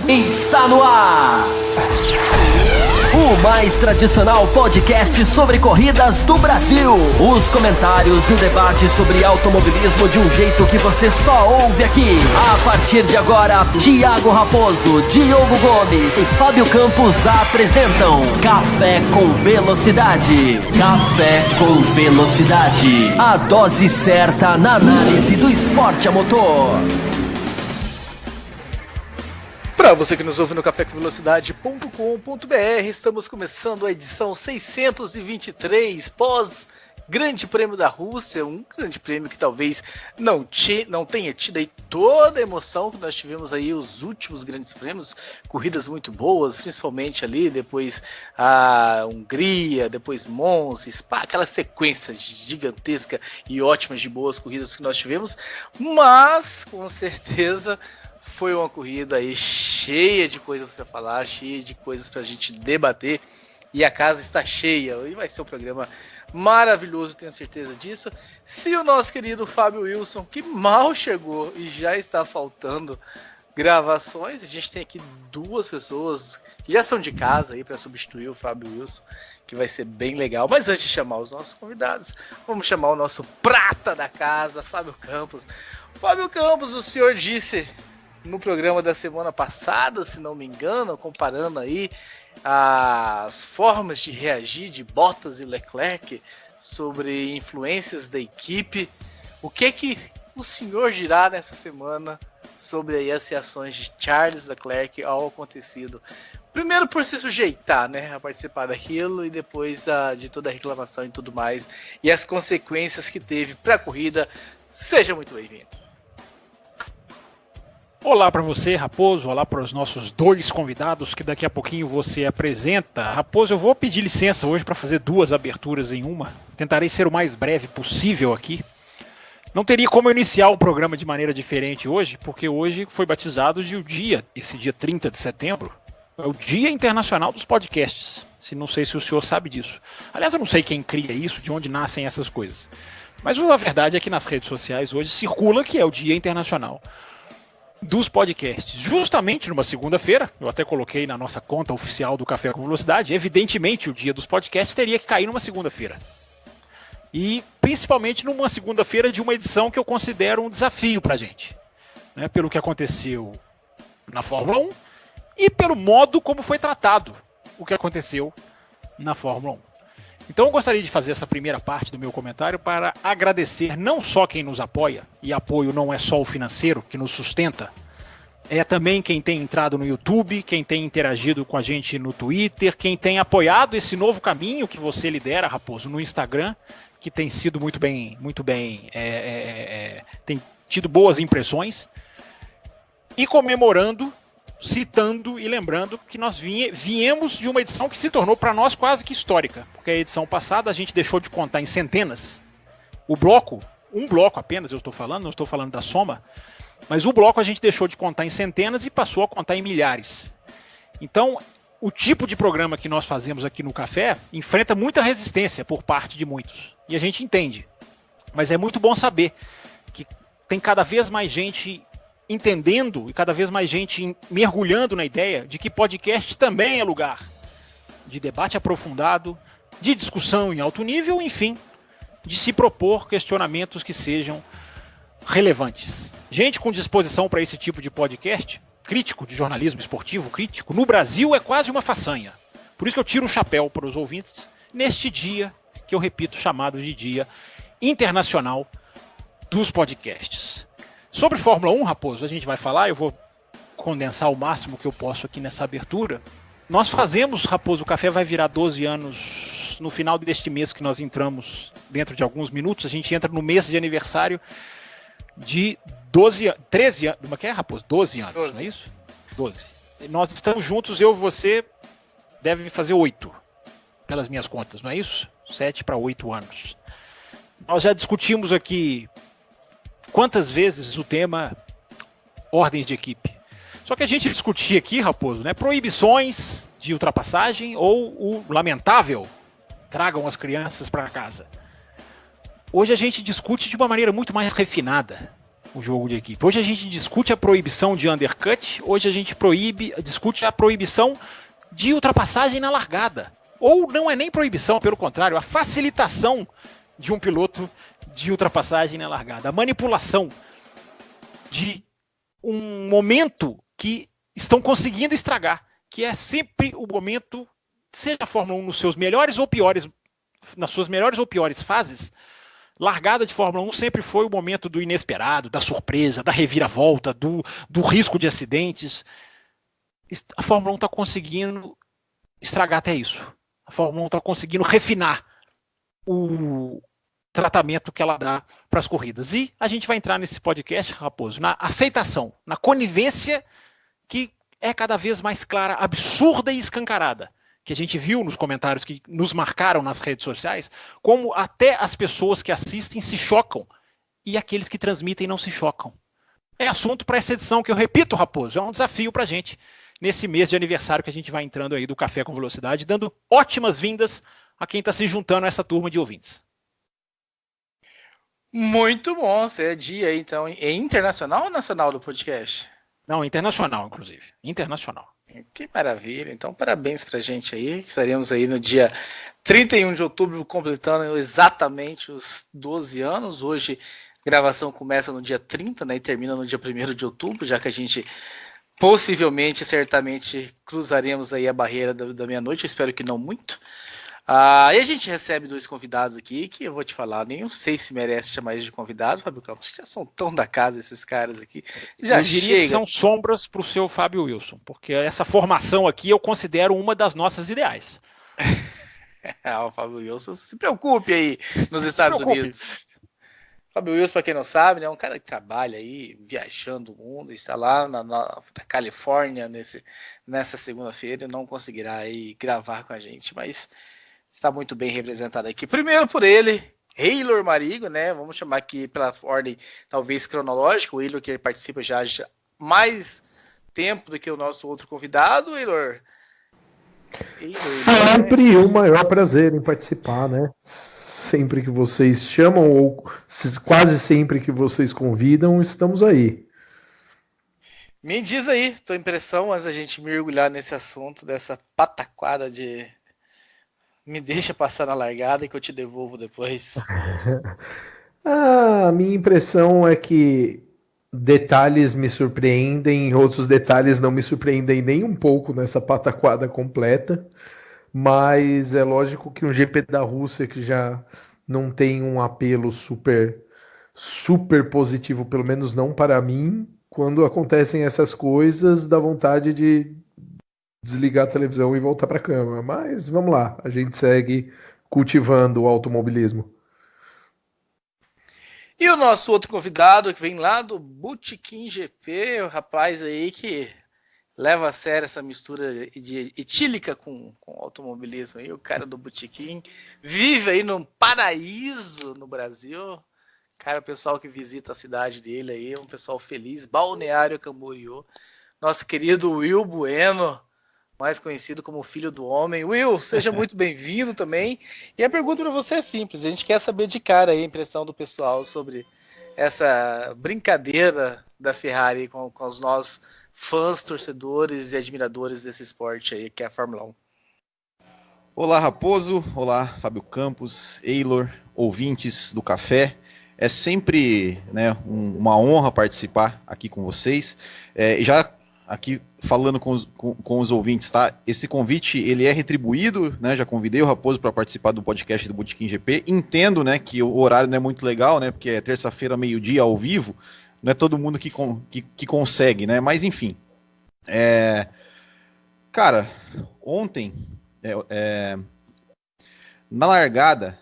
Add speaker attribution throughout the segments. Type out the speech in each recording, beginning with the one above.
Speaker 1: Está no ar o mais tradicional podcast sobre corridas do Brasil. Os comentários e o debate sobre automobilismo de um jeito que você só ouve aqui. A partir de agora, Thiago Raposo, Diogo Gomes e Fábio Campos apresentam Café com Velocidade. Café com Velocidade. A dose certa na análise do esporte a motor.
Speaker 2: Para você que nos ouve no cafécomvelocidade.com.br, estamos começando a edição 623 pós Grande Prêmio da Rússia, um grande prêmio que talvez não tenha tido aí toda a emoção que nós tivemos aí os últimos grandes prêmios, corridas muito boas, principalmente ali, depois a Hungria, depois Monza, Spa, aquela sequência gigantesca e ótimas de boas corridas que nós tivemos, mas com certeza foi uma corrida aí cheia de coisas para falar, cheia de coisas para a gente debater, e a casa está cheia, e vai ser um programa maravilhoso, tenho certeza disso. Se o nosso querido Fábio Wilson, que mal chegou e já está faltando gravações, a gente tem aqui duas pessoas que já são de casa aí para substituir o Fábio Wilson, que vai ser bem legal. Mas antes de chamar os nossos convidados, vamos chamar o nosso prata da casa, Fábio Campos. Fábio Campos, o senhor disse no programa da semana passada, se não me engano, comparando aí as formas de reagir de Bottas e Leclerc sobre influências da equipe. O que o senhor dirá nessa semana sobre aí as reações de Charles Leclerc ao acontecido? Primeiro por se sujeitar, né, a participar daquilo, e depois de toda a reclamação e tudo mais, e as consequências que teve para a corrida. Seja muito bem-vindo.
Speaker 3: Olá para você, Raposo, olá para os nossos dois convidados que daqui a pouquinho você apresenta. Raposo, eu vou pedir licença hoje para fazer duas aberturas em uma. Tentarei ser o mais breve possível aqui. Não teria como eu iniciar o programa de maneira diferente hoje, porque hoje foi batizado de esse dia 30 de setembro, é o Dia Internacional dos Podcasts. Não sei se o senhor sabe disso. Aliás, eu não sei quem cria isso, de onde nascem essas coisas. Mas a verdade é que nas redes sociais hoje circula que é o Dia Internacional dos podcasts, justamente numa segunda-feira. Eu até coloquei na nossa conta oficial do Café com Velocidade. Evidentemente o dia dos podcasts teria que cair numa segunda-feira, e principalmente numa segunda-feira de uma edição que eu considero um desafio pra gente, né? Pelo que aconteceu na Fórmula 1 e pelo modo como foi tratado o que aconteceu na Fórmula 1. Então eu gostaria de fazer essa primeira parte do meu comentário para agradecer não só quem nos apoia, e apoio não é só o financeiro que nos sustenta, é também quem tem entrado no YouTube, quem tem interagido com a gente no Twitter, quem tem apoiado esse novo caminho que você lidera, Raposo, no Instagram, que tem sido tem tido boas impressões, e comemorando, citando e lembrando que nós viemos de uma edição que se tornou para nós quase que histórica, porque a edição passada a gente deixou de contar em centenas. Um bloco apenas, eu estou falando, não estou falando da soma, mas o bloco a gente deixou de contar em centenas e passou a contar em milhares. Então, o tipo de programa que nós fazemos aqui no Café enfrenta muita resistência por parte de muitos, e a gente entende. Mas é muito bom saber que tem cada vez mais gente entendendo e cada vez mais gente mergulhando na ideia de que podcast também é lugar de debate aprofundado, de discussão em alto nível, enfim, de se propor questionamentos que sejam relevantes. Gente com disposição para esse tipo de podcast, crítico de jornalismo esportivo, crítico, no Brasil é quase uma façanha. Por isso que eu tiro o chapéu para os ouvintes neste dia, que eu repito, chamado de Dia Internacional dos Podcasts. Sobre Fórmula 1, Raposo, a gente vai falar, eu vou condensar o máximo que eu posso aqui nessa abertura. Nós fazemos, Raposo, o Café vai virar 12 anos no final deste mês que nós entramos, dentro de alguns minutos, a gente entra no mês de aniversário de 13 anos, como é que é, Raposo? 12 anos, 12. Não é isso? 12. Nós estamos juntos, eu e você, deve fazer 8, pelas minhas contas, não é isso? 7 para 8 anos. Nós já discutimos aqui quantas vezes o tema ordens de equipe. Só que a gente discutia aqui, Raposo, né, proibições de ultrapassagem ou o lamentável tragam as crianças para casa. Hoje a gente discute de uma maneira muito mais refinada. o jogo de equipe. Hoje a gente discute a proibição de undercut, hoje a gente discute a proibição de ultrapassagem na largada. Ou não é nem proibição, pelo contrário, a facilitação de um piloto de ultrapassagem na largada. A manipulação de um momento que estão conseguindo estragar, que é sempre o momento, seja a Fórmula 1 nos seus melhores ou piores, nas suas melhores ou piores fases, largada de Fórmula 1 sempre foi o momento do inesperado, da surpresa, da reviravolta, do risco de acidentes. A Fórmula 1 está conseguindo estragar até isso. A Fórmula 1 está conseguindo refinar o tratamento que ela dá para as corridas. E a gente vai entrar nesse podcast, Raposo, na aceitação, na conivência que é cada vez mais clara, absurda e escancarada, que a gente viu nos comentários que nos marcaram nas redes sociais, como até as pessoas que assistem se chocam e aqueles que transmitem não se chocam. É assunto para essa edição que eu repito, Raposo, é um desafio para a gente nesse mês de aniversário que a gente vai entrando aí do Café com Velocidade, dando ótimas vindas a quem está se juntando a essa turma de ouvintes.
Speaker 2: Muito bom, você é dia aí, então. É internacional ou nacional do podcast?
Speaker 3: Não, internacional, inclusive. Internacional.
Speaker 2: Que maravilha. Então, parabéns pra gente aí. Estaremos aí no dia 31 de outubro, completando exatamente os 12 anos. Hoje, a gravação começa no dia 30, né, e termina no dia 1º de outubro, já que a gente possivelmente, certamente, cruzaremos aí a barreira da meia-noite. Eu espero que não muito. E a gente recebe 2 convidados aqui, que eu vou te falar, nem eu sei se merece chamar eles de convidado, Fábio Campos, já são tão da casa esses caras aqui. Já
Speaker 3: eu diria que são sombras para o seu Fábio Wilson, porque essa formação aqui eu considero uma das nossas ideais.
Speaker 2: O Fábio Wilson, se preocupe aí nos Estados Unidos. Fábio Wilson, para quem não sabe, né, é um cara que trabalha aí, viajando o mundo, está lá na Califórnia nessa segunda-feira, não conseguirá aí gravar com a gente, mas está muito bem representado aqui. Primeiro por ele, Eylor Marigo, né? Vamos chamar aqui pela ordem talvez cronológica. O Eylor que participa já mais tempo do que o nosso outro convidado, Eylor.
Speaker 4: Sempre o maior prazer em participar, né? Sempre que vocês chamam ou quase sempre que vocês convidam, estamos aí.
Speaker 2: Me diz aí, tua impressão, antes da gente mergulhar nesse assunto, dessa pataquada de me deixa passar na largada que eu te devolvo depois.
Speaker 4: A minha impressão é que detalhes me surpreendem, outros detalhes não me surpreendem nem um pouco nessa pataquada completa, mas é lógico que um GP da Rússia que já não tem um apelo super positivo, pelo menos não para mim, quando acontecem essas coisas, dá vontade de desligar a televisão e voltar para a cama. Mas vamos lá, a gente segue cultivando o automobilismo.
Speaker 2: E o nosso outro convidado, que vem lá do Botequim GP, o rapaz aí que leva a sério essa mistura de etílica com automobilismo aí, o cara do Botequim, vive aí num paraíso no Brasil. Cara, o pessoal que visita a cidade dele aí, é um pessoal feliz, Balneário Camboriú. Nosso querido Will Bueno, mais conhecido como Filho do Homem. Will, seja muito bem-vindo também. E a pergunta para você é simples, a gente quer saber de cara aí a impressão do pessoal sobre essa brincadeira da Ferrari com os nossos fãs, torcedores e admiradores desse esporte aí, que é a Fórmula 1.
Speaker 5: Olá, Raposo. Olá, Fábio Campos, Eylor, ouvintes do Café. É sempre, né, uma honra participar aqui com vocês. Já aqui falando com os ouvintes, tá? Esse convite, ele é retribuído, né? Já convidei o Raposo para participar do podcast do Botequim GP. Entendo, né, que o horário não é muito legal, né? Porque é terça-feira, meio-dia, ao vivo. Não é todo mundo que consegue, né? Mas, enfim. Cara, ontem, na largada,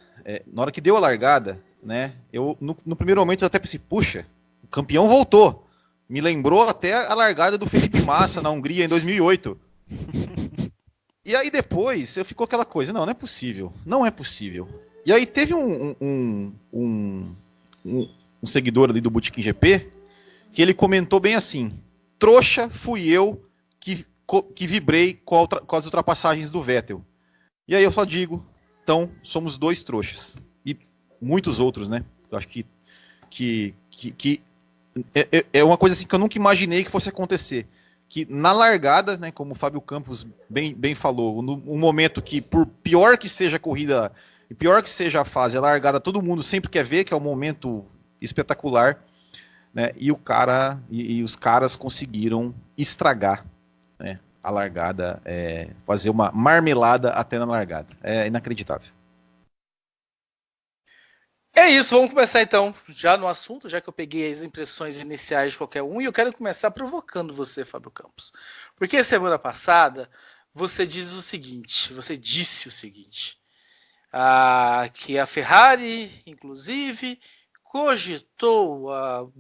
Speaker 5: na hora que deu a largada, né? Eu, no primeiro momento, eu até pensei, puxa, o campeão voltou. Me lembrou até a largada do Felipe Massa na Hungria em 2008. E aí depois, ficou aquela coisa, não é possível, não é possível. E aí teve um seguidor ali do Botequim GP, que ele comentou bem assim, trouxa fui eu que vibrei com as ultrapassagens do Vettel. E aí eu só digo, então somos 2 trouxas. E muitos outros, né? Eu acho que é uma coisa assim que eu nunca imaginei que fosse acontecer. Que na largada, né, como o Fábio Campos bem falou, no momento que, por pior que seja a corrida, e pior que seja a fase, a largada todo mundo sempre quer ver, que é um momento espetacular, né, e os caras conseguiram estragar, né, a largada, fazer uma marmelada até na largada. É inacreditável.
Speaker 2: É isso, vamos começar então já no assunto, já que eu peguei as impressões iniciais de qualquer um, e eu quero começar provocando você, Fábio Campos. Porque semana passada você disse o seguinte, que a Ferrari, inclusive, cogitou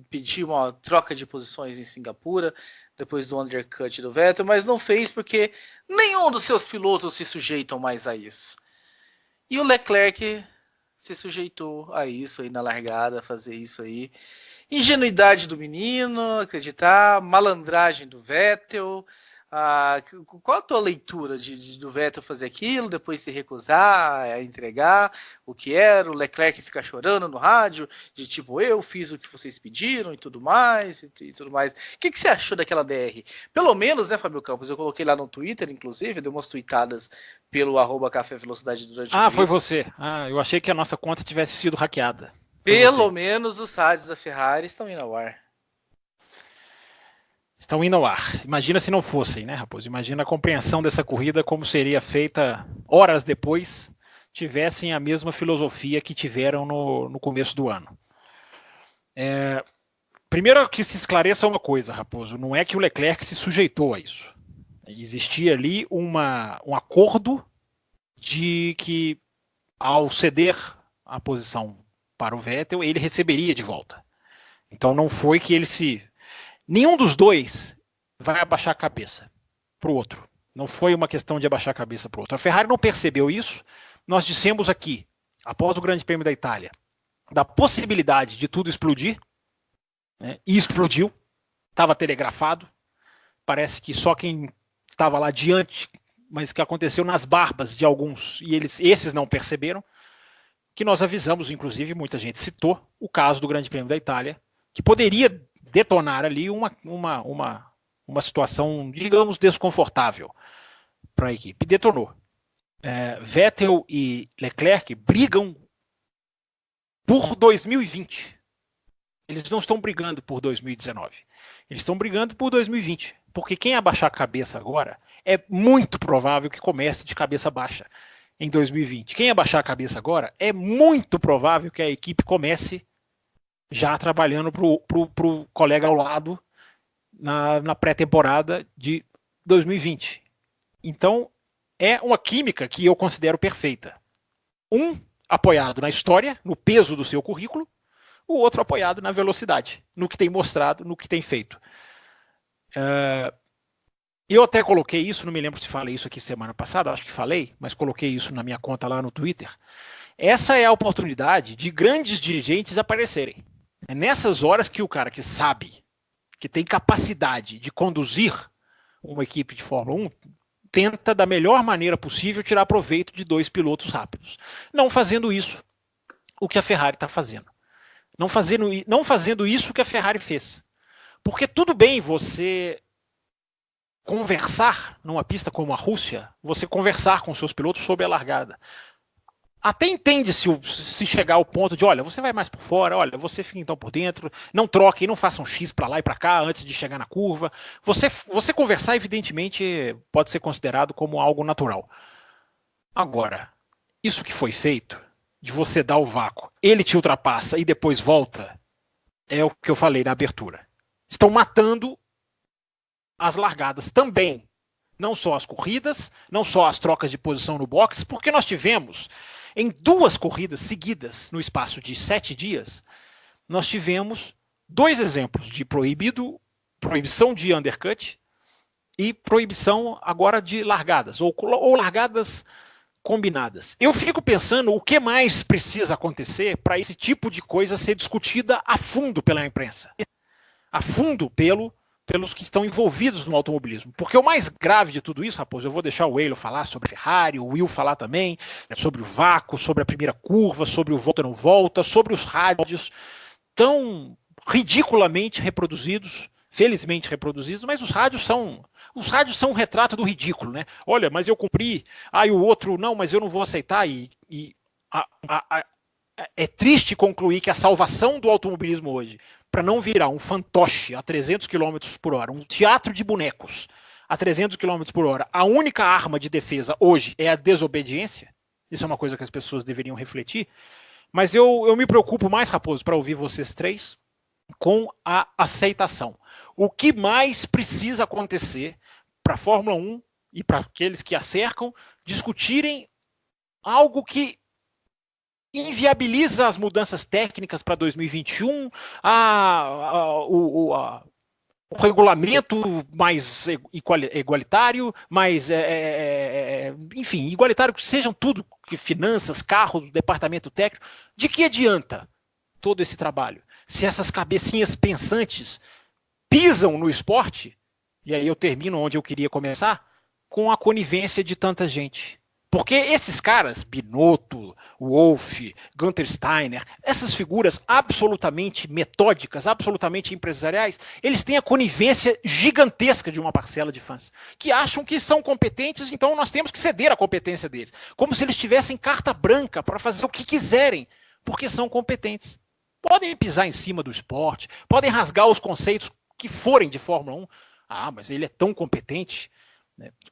Speaker 2: pedir uma troca de posições em Singapura, depois do undercut do Vettel, mas não fez porque nenhum dos seus pilotos se sujeitam mais a isso. E o Leclerc se sujeitou a isso aí na largada, fazer isso aí. Ingenuidade do menino, acreditar, malandragem do Vettel. Qual a tua leitura do Vettel fazer aquilo, depois se recusar a entregar o que era, o Leclerc ficar chorando no rádio, de tipo, eu fiz o que vocês pediram e tudo mais, e tudo mais. O que você achou daquela DR? Pelo menos, né, Fábio Campos, eu coloquei lá no Twitter, inclusive, dei umas tweetadas pelo @Café Velocidade durante o
Speaker 3: foi você. Eu achei que a nossa conta tivesse sido hackeada.
Speaker 2: Pelo menos os rádios da Ferrari estão indo ao ar.
Speaker 3: Estão indo ao ar. Imagina se não fossem, né, Raposo? Imagina a compreensão dessa corrida como seria feita horas depois, tivessem a mesma filosofia que tiveram no começo do ano. Primeiro que se esclareça uma coisa, Raposo, não é que o Leclerc se sujeitou a isso. Existia ali um acordo de que, ao ceder a posição para o Vettel, ele receberia de volta. Então não foi que ele nenhum dos dois vai abaixar a cabeça para o outro. Não foi uma questão de abaixar a cabeça para o outro. A Ferrari não percebeu isso. Nós dissemos aqui, após o Grande Prêmio da Itália, da possibilidade de tudo explodir, né? E explodiu. Estava telegrafado. Parece que só quem estava lá diante, mas que aconteceu nas barbas de alguns, e esses não perceberam, que nós avisamos, inclusive, muita gente citou, o caso do Grande Prêmio da Itália, que poderia detonar ali uma situação, digamos, desconfortável para a equipe. Detonou. Vettel e Leclerc brigam por 2020. Eles não estão brigando por 2019. Eles estão brigando por 2020. Porque quem abaixar a cabeça agora é muito provável que comece de cabeça baixa em 2020. Quem abaixar a cabeça agora é muito provável que a equipe comece já trabalhando para o colega ao lado na pré-temporada de 2020. Então, é uma química que eu considero perfeita. Um apoiado na história, no peso do seu currículo, o outro apoiado na velocidade, no que tem mostrado, no que tem feito. Eu até coloquei isso, não me lembro se falei isso aqui semana passada, acho que falei, mas coloquei isso na minha conta lá no Twitter. Essa é a oportunidade de grandes dirigentes aparecerem. É nessas horas que o cara que sabe, que tem capacidade de conduzir uma equipe de Fórmula 1, tenta da melhor maneira possível tirar proveito de dois pilotos rápidos. Não fazendo isso, o que a Ferrari está fazendo. Não fazendo isso que a Ferrari fez. Porque tudo bem você conversar numa pista como a Rússia, você conversar com seus pilotos sobre a largada. Até entende se chegar ao ponto de, olha, você vai mais por fora, olha, você fica então por dentro, não troque, não faça um X para lá e para cá antes de chegar na curva. Você conversar, evidentemente, pode ser considerado como algo natural. Agora, isso que foi feito, de você dar o vácuo, ele te ultrapassa e depois volta, é o que eu falei na abertura. Estão matando as largadas também. Não só as corridas, não só as trocas de posição no box, porque nós tivemos, em 2 corridas seguidas, no espaço de 7 dias, nós tivemos 2 exemplos de proibição de undercut e proibição agora de largadas, ou largadas combinadas. Eu fico pensando o que mais precisa acontecer para esse tipo de coisa ser discutida a fundo pela imprensa. A fundo pelos que estão envolvidos no automobilismo. Porque o mais grave de tudo isso, Raposo, eu vou deixar o Eilo falar sobre a Ferrari, o Will falar também, sobre o vácuo, sobre a primeira curva, sobre o volta não volta, sobre os rádios tão ridiculamente reproduzidos, felizmente reproduzidos, mas os rádios são um retrato do ridículo, né? Olha, mas eu cumpri, aí o outro, não, mas eu não vou aceitar, é triste concluir que a salvação do automobilismo hoje, para não virar um fantoche a 300 km por hora, um teatro de bonecos a 300 km por hora, a única arma de defesa hoje é a desobediência. Isso é uma coisa que as pessoas deveriam refletir. Mas eu me preocupo mais, Raposo, para ouvir vocês três, com a aceitação. O que mais precisa acontecer para a Fórmula 1 e para aqueles que a cercam discutirem algo que inviabiliza as mudanças técnicas para 2021, o regulamento mais igualitário, mais, enfim, igualitário, que sejam tudo, que finanças, carro, departamento técnico. De que adianta todo esse trabalho se essas cabecinhas pensantes pisam no esporte? E aí eu termino onde eu queria começar, com a conivência de tanta gente. Porque esses caras, Binotto, Wolff, Gunther Steiner, essas figuras absolutamente metódicas, absolutamente empresariais, eles têm a conivência gigantesca de uma parcela de fãs, que acham que são competentes, então nós temos que ceder à competência deles. Como se eles tivessem carta branca para fazer o que quiserem, porque são competentes. Podem pisar em cima do esporte, podem rasgar os conceitos que forem de Fórmula 1. Ah, mas ele é tão competente.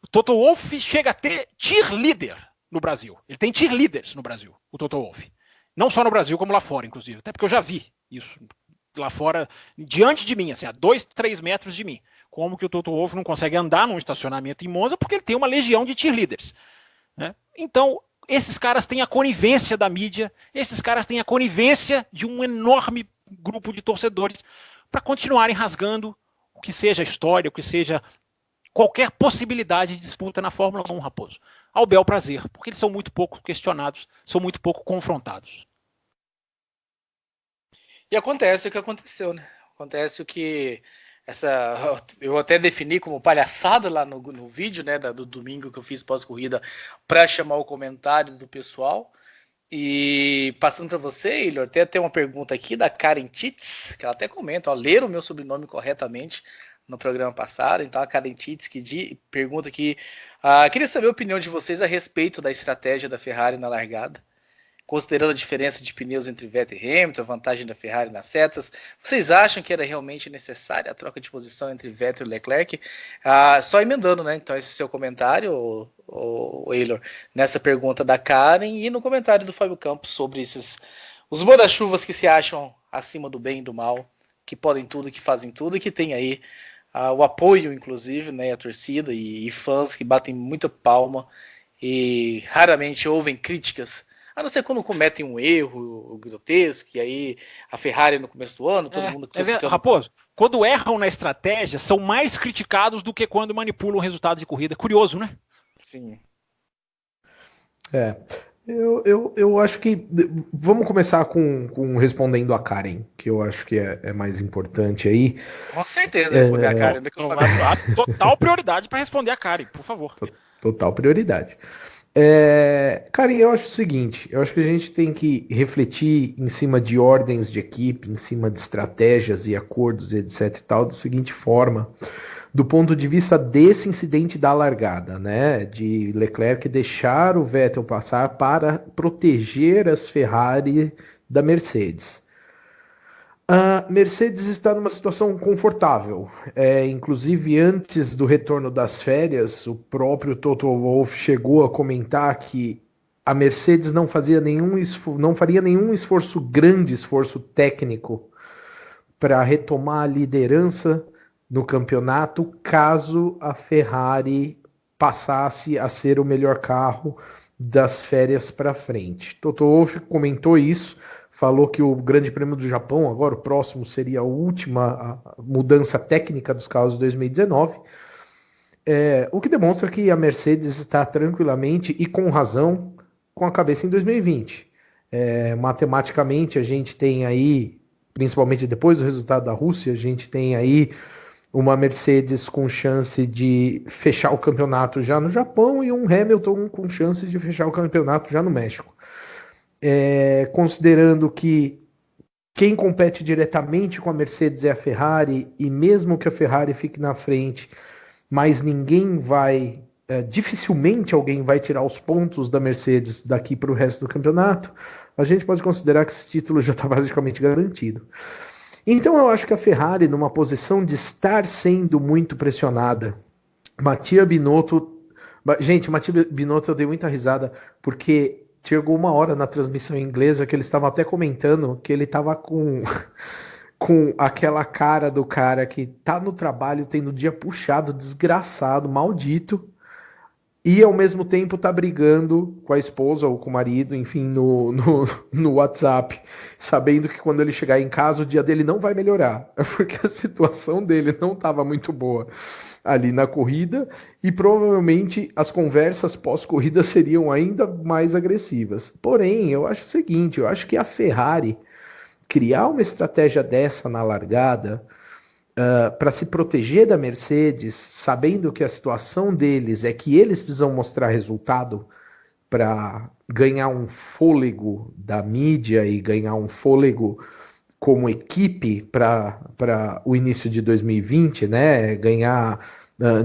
Speaker 3: O Toto Wolff chega a ter cheerleader no Brasil. Ele tem cheerleaders no Brasil, o Toto Wolff. Não só no Brasil, como lá fora, inclusive. Até porque eu já vi isso lá fora, diante de mim, assim, a 2, 3 metros de mim. Como que o Toto Wolff não consegue andar num estacionamento em Monza? Porque ele tem uma legião de cheerleaders. Né? Então, esses caras têm a conivência da mídia, esses caras têm a conivência de um enorme grupo de torcedores para continuarem rasgando o que seja história, o que seja qualquer possibilidade de disputa na Fórmula 1, Raposo. Ao bel prazer, porque eles são muito pouco questionados, são muito pouco confrontados.
Speaker 2: E acontece o que aconteceu, né? Acontece o que eu até defini como palhaçada lá no vídeo, né, do domingo que eu fiz pós-corrida, para chamar o comentário do pessoal. E passando para você, Eilor, até tem uma pergunta aqui da Karen Titz, que ela até comenta, ó, ler o meu sobrenome corretamente no programa passado. Então a Karen Titz que pergunta aqui, queria saber a opinião de vocês a respeito da estratégia da Ferrari na largada, considerando a diferença de pneus entre Vettel e Hamilton, a vantagem da Ferrari nas setas. Vocês acham que era realmente necessária a troca de posição entre Vettel e Leclerc? Só emendando, né? Então esse seu comentário, o Eilor, nessa pergunta da Karen e no comentário do Fábio Campos sobre os manda-chuvas que se acham acima do bem e do mal, que podem tudo, que fazem tudo e que tem aí o apoio, inclusive, né, a torcida e fãs que batem muita palma e raramente ouvem críticas, a não ser quando cometem um erro grotesco, e aí a Ferrari no começo do ano, todo mundo criticando.
Speaker 3: Raposo, quando erram na estratégia, são mais criticados do que quando manipulam o resultado de corrida. Curioso, né?
Speaker 2: Sim.
Speaker 4: Eu acho que vamos começar com respondendo a Karen, que eu acho que é mais importante aí.
Speaker 2: Com certeza responder a Karen.
Speaker 3: Total prioridade para responder a Karen, por favor.
Speaker 4: Total prioridade. Karen, eu acho o seguinte, eu acho que a gente tem que refletir em cima de ordens de equipe, em cima de estratégias e acordos, etc e tal, da seguinte forma, do ponto de vista desse incidente da largada, né, de Leclerc deixar o Vettel passar para proteger as Ferrari da Mercedes. A Mercedes está numa situação confortável, inclusive antes do retorno das férias, o próprio Toto Wolff chegou a comentar que a Mercedes não faria nenhum grande esforço técnico para retomar a liderança no campeonato, caso a Ferrari passasse a ser o melhor carro das férias para frente. Toto Wolff comentou isso, falou que o Grande Prêmio do Japão, agora o próximo, seria a última mudança técnica dos carros de 2019, o que demonstra que a Mercedes está tranquilamente e com razão com a cabeça em 2020. Matematicamente, a gente tem aí, principalmente depois do resultado da Rússia, a gente tem aí uma Mercedes com chance de fechar o campeonato já no Japão e um Hamilton com chance de fechar o campeonato já no México. Considerando que quem compete diretamente com a Mercedes é a Ferrari, e mesmo que a Ferrari fique na frente, mas ninguém vai, dificilmente alguém vai tirar os pontos da Mercedes daqui para o resto do campeonato, a gente pode considerar que esse título já está praticamente garantido. Então eu acho que a Ferrari, numa posição de estar sendo muito pressionada, Mattia Binotto... Gente, Mattia Binotto eu dei muita risada, porque chegou uma hora na transmissão inglesa que eles estavam até comentando que ele estava com aquela cara do cara que tá no trabalho, tendo o dia puxado, desgraçado, maldito, e ao mesmo tempo tá brigando com a esposa ou com o marido, enfim, no WhatsApp, sabendo que quando ele chegar em casa o dia dele não vai melhorar, porque a situação dele não estava muito boa ali na corrida, e provavelmente as conversas pós-corrida seriam ainda mais agressivas. Porém, eu acho o seguinte, eu acho que a Ferrari criar uma estratégia dessa na largada, para se proteger da Mercedes, sabendo que a situação deles é que eles precisam mostrar resultado para ganhar um fôlego da mídia e ganhar um fôlego como equipe para o início de 2020, né? Ganhar,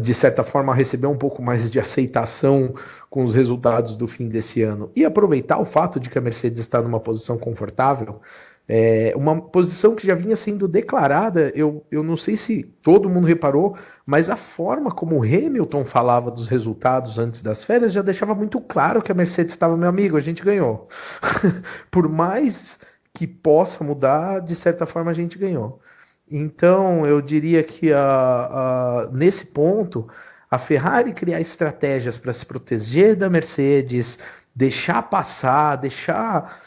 Speaker 4: de certa forma, receber um pouco mais de aceitação com os resultados do fim desse ano e aproveitar o fato de que a Mercedes está numa posição confortável. Uma posição que já vinha sendo declarada, eu não sei se todo mundo reparou, mas a forma como o Hamilton falava dos resultados antes das férias já deixava muito claro que a Mercedes estava, meu amigo, a gente ganhou. Por mais que possa mudar, de certa forma a gente ganhou. Então eu diria que nesse ponto, a Ferrari criar estratégias para se proteger da Mercedes, deixar passar, deixar...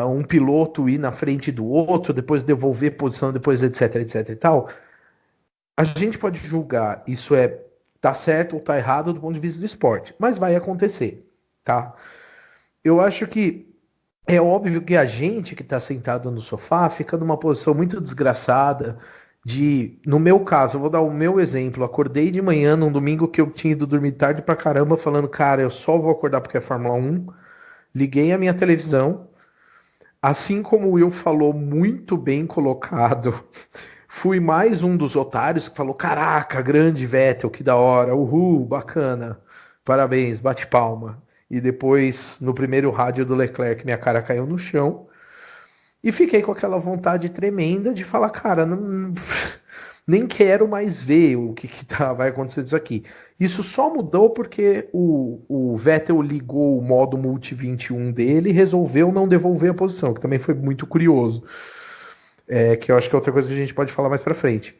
Speaker 4: um piloto ir na frente do outro, depois devolver posição, depois etc e tal, a gente pode julgar isso tá certo ou tá errado do ponto de vista do esporte, mas vai acontecer, tá? Eu acho que é óbvio que a gente que tá sentado no sofá fica numa posição muito desgraçada no meu caso, eu vou dar o meu exemplo, acordei de manhã num domingo que eu tinha ido dormir tarde pra caramba, falando, cara, eu só vou acordar porque é Fórmula 1, liguei a minha televisão. Assim como o Will falou, muito bem colocado, fui mais um dos otários que falou, caraca, grande Vettel, que da hora, uhul, bacana, parabéns, bate palma. E depois, no primeiro rádio do Leclerc, minha cara caiu no chão e fiquei com aquela vontade tremenda de falar, cara, nem quero mais ver o que vai acontecer disso aqui. Isso só mudou porque o Vettel ligou o modo Multi-21 dele e resolveu não devolver a posição, que também foi muito curioso. Que eu acho que é outra coisa que a gente pode falar mais pra frente.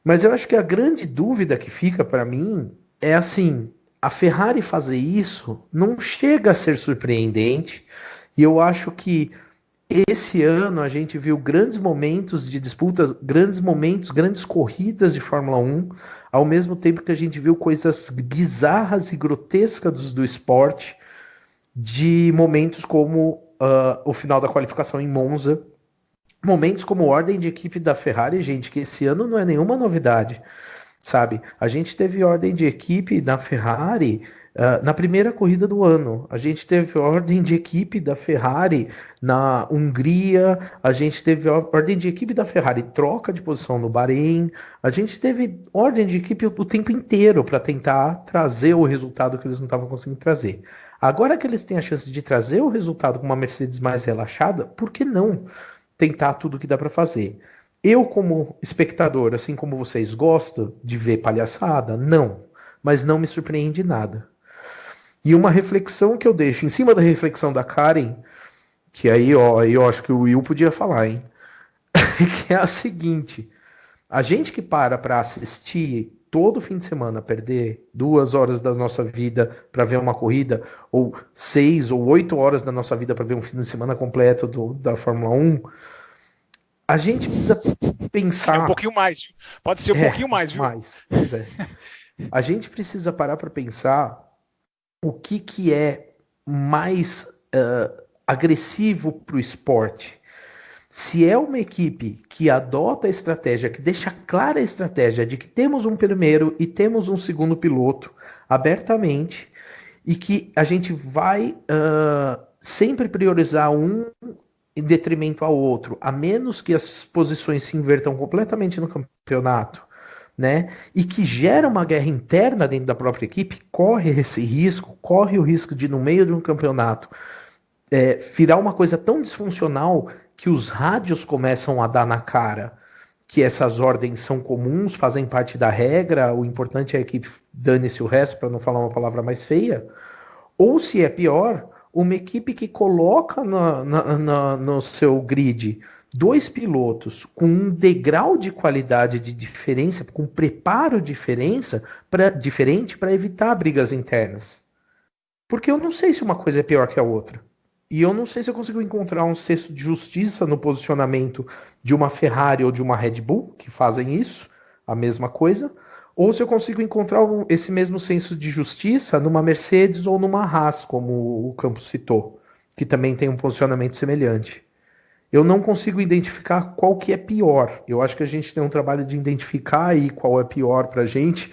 Speaker 4: Mas eu acho que a grande dúvida que fica para mim é assim, a Ferrari fazer isso não chega a ser surpreendente, e eu acho que esse ano a gente viu grandes momentos de disputas, grandes momentos, grandes corridas de Fórmula 1, ao mesmo tempo que a gente viu coisas bizarras e grotescas do esporte, de momentos como o final da qualificação em Monza, momentos como ordem de equipe da Ferrari, gente, que esse ano não é nenhuma novidade, sabe? A gente teve ordem de equipe da Ferrari na primeira corrida do ano, a gente teve ordem de equipe da Ferrari na Hungria, a gente teve ordem de equipe da Ferrari troca de posição no Bahrein, a gente teve ordem de equipe o tempo inteiro para tentar trazer o resultado que eles não estavam conseguindo trazer. Agora que eles têm a chance de trazer o resultado com uma Mercedes mais relaxada, por que não tentar tudo que dá para fazer? Eu, como espectador, assim como vocês, gosto de ver palhaçada? Não, mas não me surpreende nada. E uma reflexão que eu deixo em cima da reflexão da Karen, que aí eu acho que o Will podia falar, hein? Que é a seguinte, a gente que para assistir todo fim de semana, perder 2 horas da nossa vida para ver uma corrida, ou 6 ou 8 horas da nossa vida para ver um fim de semana completo da Fórmula 1, a gente precisa pensar...
Speaker 3: um pouquinho mais, pode ser um pouquinho mais, viu?
Speaker 4: Pois é. A gente precisa parar para pensar o que é mais agressivo para o esporte. Se é uma equipe que adota a estratégia, que deixa clara a estratégia de que temos um primeiro e temos um segundo piloto abertamente, e que a gente vai sempre priorizar um em detrimento ao outro, a menos que as posições se invertam completamente no campeonato, né? E que gera uma guerra interna dentro da própria equipe, corre esse risco, corre o risco de, no meio de um campeonato, virar uma coisa tão disfuncional que os rádios começam a dar na cara que essas ordens são comuns, fazem parte da regra, o importante é a equipe dane-se o resto, para não falar uma palavra mais feia, ou se é pior, uma equipe que coloca no seu grid 2 pilotos com um degrau de qualidade de diferença, com preparo diferente para evitar brigas internas. Porque eu não sei se uma coisa é pior que a outra. E eu não sei se eu consigo encontrar um senso de justiça no posicionamento de uma Ferrari ou de uma Red Bull, que fazem isso, a mesma coisa, ou se eu consigo encontrar esse mesmo senso de justiça numa Mercedes ou numa Haas, como o Campos citou, que também tem um posicionamento semelhante. Eu não consigo identificar qual que é pior. Eu acho que a gente tem um trabalho de identificar aí qual é pior para a gente,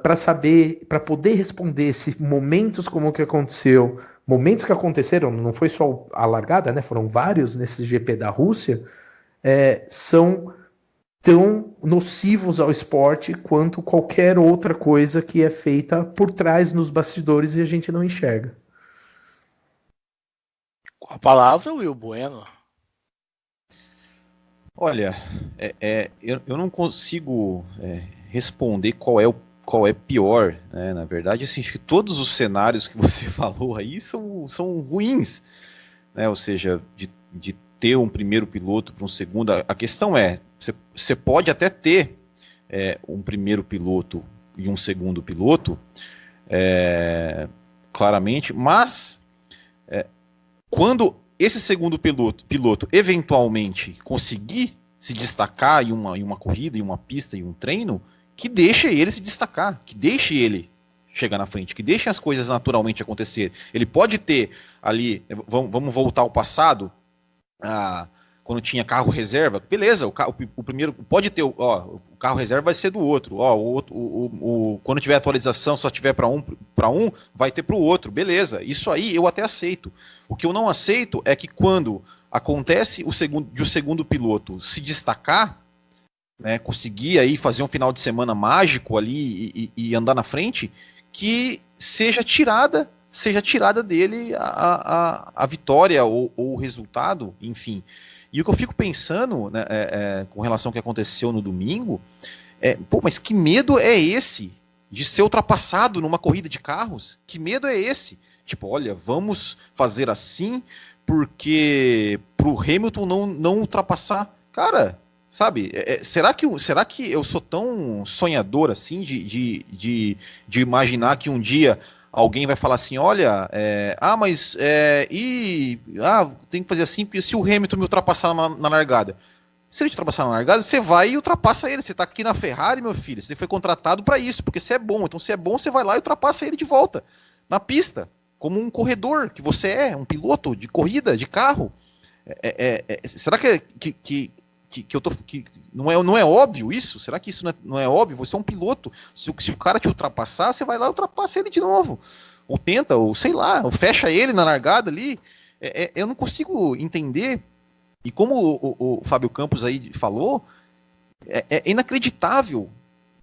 Speaker 4: para saber, para poder responder esses momentos como o que aconteceu, momentos que aconteceram, não foi só a largada, né? Foram vários nesse GP da Rússia, são tão nocivos ao esporte quanto qualquer outra coisa que é feita por trás nos bastidores e a gente não enxerga.
Speaker 2: Com a palavra, Will Bueno.
Speaker 5: Olha, eu não consigo responder qual é pior, né? Na verdade, assim, acho que todos os cenários que você falou aí são ruins, né? Ou seja, de ter um primeiro piloto para um segundo. A questão é, você pode até ter um primeiro piloto e um segundo piloto, claramente, mas quando esse segundo piloto eventualmente conseguir se destacar em uma corrida, em uma pista, em um treino, que deixe ele se destacar, que deixe ele chegar na frente, que deixe as coisas naturalmente acontecer. Ele pode ter ali, vamos voltar ao passado, quando tinha carro reserva, beleza, o primeiro pode ter, o carro reserva vai ser do outro, quando tiver atualização, só tiver para um, vai ter para o outro, beleza, isso aí eu até aceito. O que eu não aceito é que quando acontece o segundo piloto se destacar, né, conseguir aí fazer um final de semana mágico ali e andar na frente, que seja tirada dele a vitória ou o resultado, enfim. E o que eu fico pensando, né, com relação ao que aconteceu no domingo, mas que medo é esse de ser ultrapassado numa corrida de carros? Que medo é esse? Tipo, olha, vamos fazer assim porque pro Hamilton não ultrapassar. Cara, sabe, será que eu sou tão sonhador assim de imaginar que um dia alguém vai falar assim, olha, tem que fazer assim, porque se o Hamilton me ultrapassar na largada, se ele te ultrapassar na largada, você vai e ultrapassa ele, você tá aqui na Ferrari, meu filho, você foi contratado para isso, porque você é bom, então se é bom, você vai lá e ultrapassa ele de volta, na pista, como um corredor, que você um piloto de corrida, de carro. Será que não é óbvio isso? Será que isso não é óbvio? Você é um piloto. Se o cara te ultrapassar, você vai lá e ultrapassa ele de novo. Ou tenta, ou sei lá, ou fecha ele na largada ali. Eu não consigo entender. E como o Fábio Campos aí falou, é inacreditável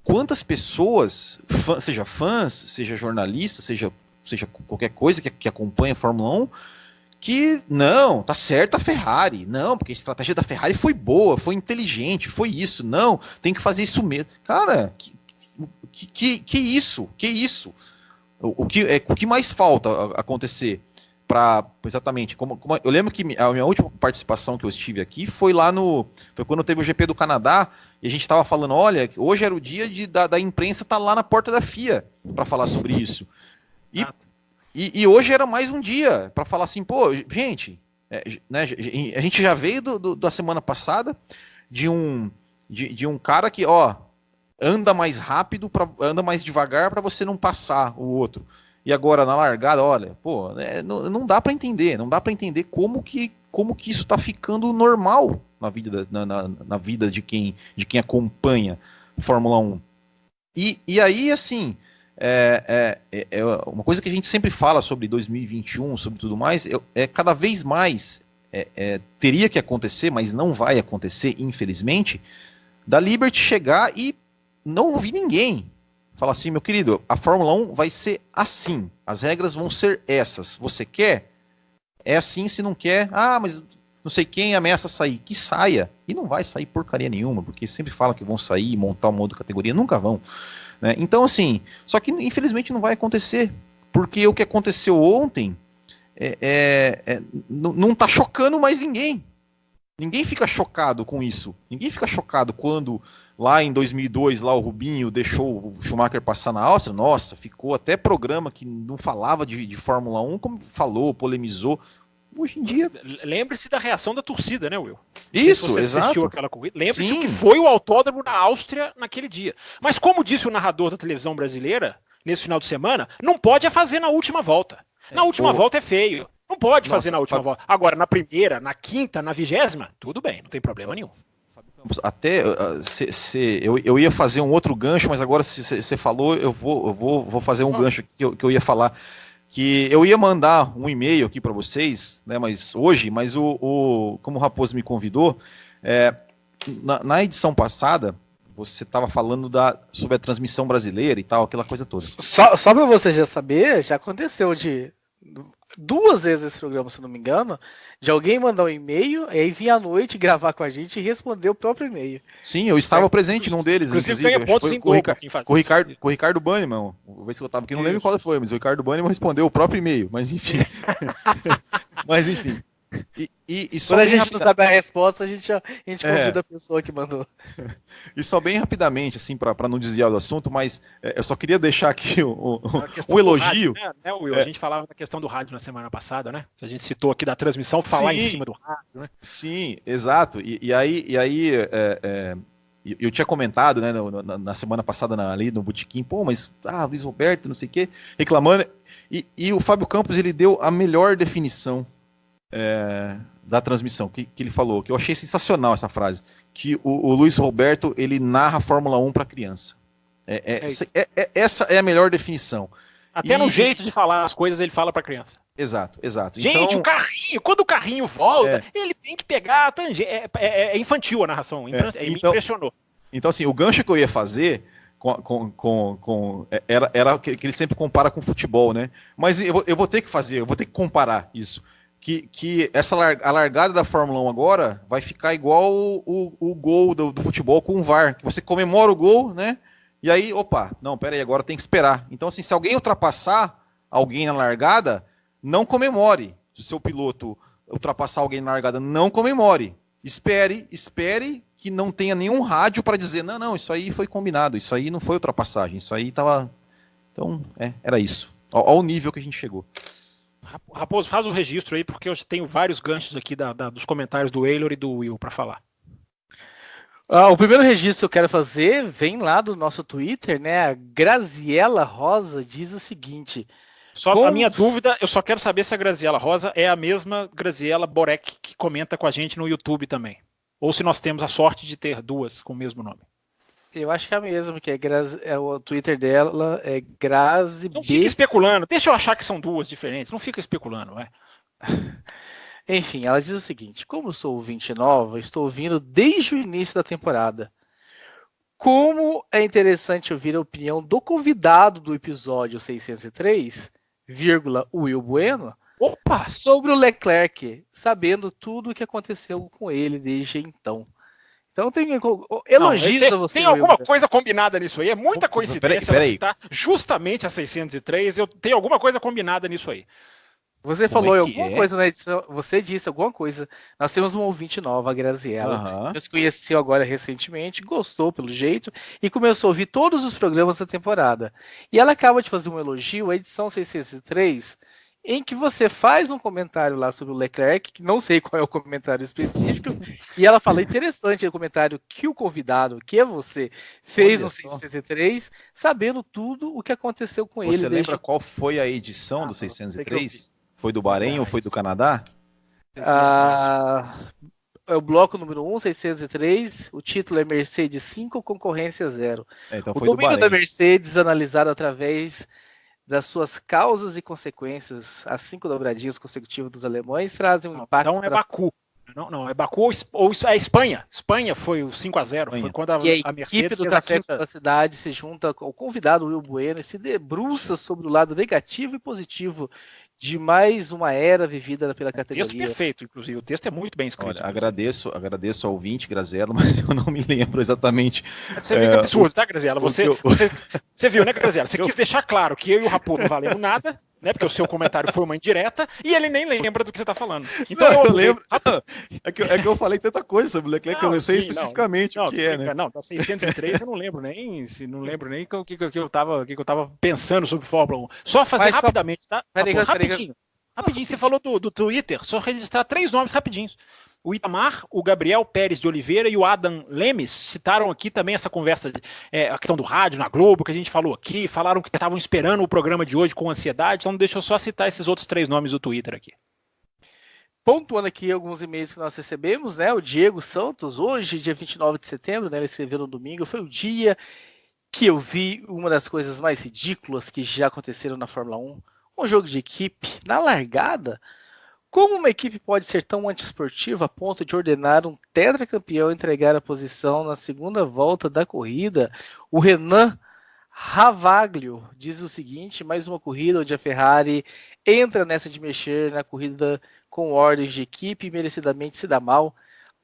Speaker 5: quantas pessoas, seja fãs, seja jornalistas, seja qualquer coisa que acompanha a Fórmula 1, que não, tá certa a Ferrari, não, porque a estratégia da Ferrari foi boa, foi inteligente, foi isso, não, tem que fazer isso mesmo. Cara, que isso? Que isso? O que mais falta acontecer para exatamente, como eu lembro que a minha última participação que eu estive aqui foi foi quando teve o GP do Canadá e a gente estava falando, olha, hoje era o dia da imprensa estar lá na porta da FIA para falar sobre isso. E hoje era mais um dia para falar assim, pô, gente, né, a gente já veio da semana passada de um cara que, anda mais rápido, anda mais devagar para você não passar o outro. E agora na largada, olha, pô, não dá para entender, como que isso está ficando normal na vida de quem acompanha Fórmula 1. E aí, assim, uma coisa que a gente sempre fala sobre 2021, sobre tudo mais, cada vez mais teria que acontecer, mas não vai acontecer, infelizmente, da Liberty chegar e não ouvir ninguém. Falar assim, meu querido, a Fórmula 1 vai ser assim, as regras vão ser essas. Você quer? É assim, se não quer, mas não sei quem ameaça sair. Que saia. E não vai sair porcaria nenhuma, porque sempre falam que vão sair, montar uma outra categoria, nunca vão. Né? Então, assim, só que infelizmente não vai acontecer, porque o que aconteceu ontem não está chocando mais ninguém. Ninguém fica chocado com isso. Ninguém fica chocado quando lá em 2002 lá o Rubinho deixou o Schumacher passar na Áustria. Nossa, ficou até programa que não falava de Fórmula 1, como falou, polemizou. Hoje em dia...
Speaker 3: Lembre-se da reação da torcida, né, Will?
Speaker 5: Isso,
Speaker 3: você
Speaker 5: exato.
Speaker 3: Assistiu aquela corrida. Lembre-se o que foi o autódromo na Áustria naquele dia. Mas como disse o narrador da televisão brasileira, nesse final de semana, não pode fazer na última volta. Na última volta é feio. Não pode fazer na última volta. Agora, na primeira, na quinta, na 20ª, tudo bem, não tem problema nenhum.
Speaker 5: Até eu ia fazer um outro gancho, mas agora se você falou, eu vou fazer um gancho que eu ia falar. Que eu ia mandar um e-mail aqui para vocês, né, mas como o Raposo me convidou, na edição passada, você estava falando sobre a transmissão brasileira e tal, aquela coisa toda.
Speaker 2: Só para você já saber, já aconteceu de 2 vezes esse programa, se não me engano, de alguém mandar um e-mail, e aí vir à noite gravar com a gente e responder o próprio e-mail.
Speaker 5: Sim, eu estava presente num deles,
Speaker 3: inclusive ganha pontos em dobro
Speaker 5: com o Ricardo Banniman. Vou ver se eu estava aqui, não lembro qual foi, mas o Ricardo Banniman respondeu o próprio e-mail, mas enfim. E só
Speaker 2: quando a gente não sabe a resposta, a gente convida a pessoa que mandou.
Speaker 5: E só bem rapidamente, assim, para não desviar do assunto, mas eu só queria deixar aqui um elogio.
Speaker 3: Rádio, né, Will? A gente falava da questão do rádio na semana passada, né? A gente citou aqui da transmissão, falar em cima do rádio, né?
Speaker 5: Sim, exato. E aí eu tinha comentado, né, na semana passada ali no Botequim, mas Luiz Roberto, não sei o quê, reclamando. E o Fábio Campos, ele deu a melhor definição da transmissão, que ele falou, que eu achei sensacional essa frase, que o Luiz Roberto, ele narra a Fórmula 1 para criança. Essa é a melhor definição.
Speaker 3: Até no jeito de falar as coisas, ele fala para criança.
Speaker 5: Exato.
Speaker 3: Gente, então, quando o carrinho volta, ele tem que pegar a tangente. É infantil a narração, me impressionou.
Speaker 5: Então, assim, o gancho que eu ia fazer era que ele sempre compara com futebol, né? Mas eu vou ter que comparar isso. Que a largada da Fórmula 1 agora vai ficar igual o gol do futebol com o VAR, que você comemora o gol, né? E aí, peraí, agora tem que esperar. Então, assim, se alguém ultrapassar alguém na largada, não comemore. Se o seu piloto ultrapassar alguém na largada, não comemore. Espere que não tenha nenhum rádio para dizer, não, isso aí foi combinado, isso aí não foi ultrapassagem, isso aí tava... Então, era isso. Olha o nível que a gente chegou.
Speaker 3: Raposo, faz o registro aí, porque eu tenho vários ganchos aqui dos comentários do Eilor e do Will para falar.
Speaker 2: O primeiro registro que eu quero fazer vem lá do nosso Twitter, né? A Graziela Rosa diz o seguinte...
Speaker 3: A minha dúvida, eu só quero saber se a Graziela Rosa é a mesma Graziela Borek que comenta com a gente no YouTube também. Ou se nós temos a sorte de ter duas com o mesmo nome.
Speaker 2: Eu acho que é a mesma, que o Twitter dela é Grazi.
Speaker 3: Não fica especulando, deixa eu achar que são duas diferentes, não fica especulando, vai.
Speaker 2: Enfim, ela diz o seguinte: como sou ouvinte nova, estou ouvindo desde o início da temporada. Como é interessante ouvir a opinião do convidado do episódio 603, Will Bueno, sobre o Leclerc, sabendo tudo o que aconteceu com ele desde então. Então tem elogios a você.
Speaker 3: Tem alguma coisa combinada nisso aí? É muita coincidência ela citar justamente a 603. Eu tenho alguma coisa combinada nisso aí.
Speaker 2: Você falou alguma coisa na edição, você disse alguma coisa. Nós temos uma ouvinte nova, a Graziela, que se conheceu agora recentemente, gostou pelo jeito e começou a ouvir todos os programas da temporada. E ela acaba de fazer um elogio à edição 603, em que você faz um comentário lá sobre o Leclerc, que não sei qual é o comentário específico, e ela fala, interessante o comentário que o convidado, que é você, fez no 603, sabendo tudo o que aconteceu com ele.
Speaker 5: Você lembra qual foi a edição do 603? Foi do Bahrein ou foi do Canadá?
Speaker 2: É o bloco número 1, 603, o título é Mercedes 5, concorrência 0.
Speaker 5: Então
Speaker 2: o domínio da Mercedes analisado através das suas causas e consequências, as 5 dobradinhas consecutivas dos alemães trazem um impacto...
Speaker 3: Então é Baku. Não, é Baku ou é Espanha. Espanha foi o 5-0. Foi quando a Mercedes
Speaker 2: equipe do Café da Cidade se junta ao convidado Will Bueno e se debruça sobre o lado negativo e positivo de mais uma era vivida pela categoria.
Speaker 3: Texto perfeito, inclusive. O texto é muito bem escrito.
Speaker 5: Olha, agradeço ao ouvinte, Graziella, mas eu não me lembro exatamente.
Speaker 3: Você viu que absurdo, tá, Graziella? Você viu, né, Graziella? Você quis deixar claro que eu e o Raposo não valemos nada, né? Porque o seu comentário foi uma indireta e ele nem lembra do que você está falando. Então
Speaker 5: não, eu lembro. É que eu falei tanta coisa sobre o Leclerc que eu não sei especificamente o que é, né?
Speaker 3: Não, 603 eu não lembro nem o que eu tava pensando sobre Fórmula 1. Só fazer rapidamente, tá? Rapidinho, você falou do Twitter, só registrar 3 nomes rapidinhos. O Itamar, o Gabriel Pérez de Oliveira e o Adam Lemes citaram aqui também essa conversa, a questão do rádio na Globo, que a gente falou aqui, falaram que estavam esperando o programa de hoje com ansiedade, então deixa eu só citar esses outros 3 nomes do Twitter aqui.
Speaker 2: Pontuando aqui alguns e-mails que nós recebemos, né? O Diego Santos, hoje, dia 29 de setembro, né? Ele escreveu no domingo, foi o dia que eu vi uma das coisas mais ridículas que já aconteceram na Fórmula 1. Um jogo de equipe, na largada. Como uma equipe pode ser tão antiesportiva a ponto de ordenar um tetracampeão entregar a posição na segunda volta da corrida? O Renan Ravaglio diz o seguinte: mais uma corrida onde a Ferrari entra nessa de mexer na corrida com ordens de equipe e merecidamente se dá mal.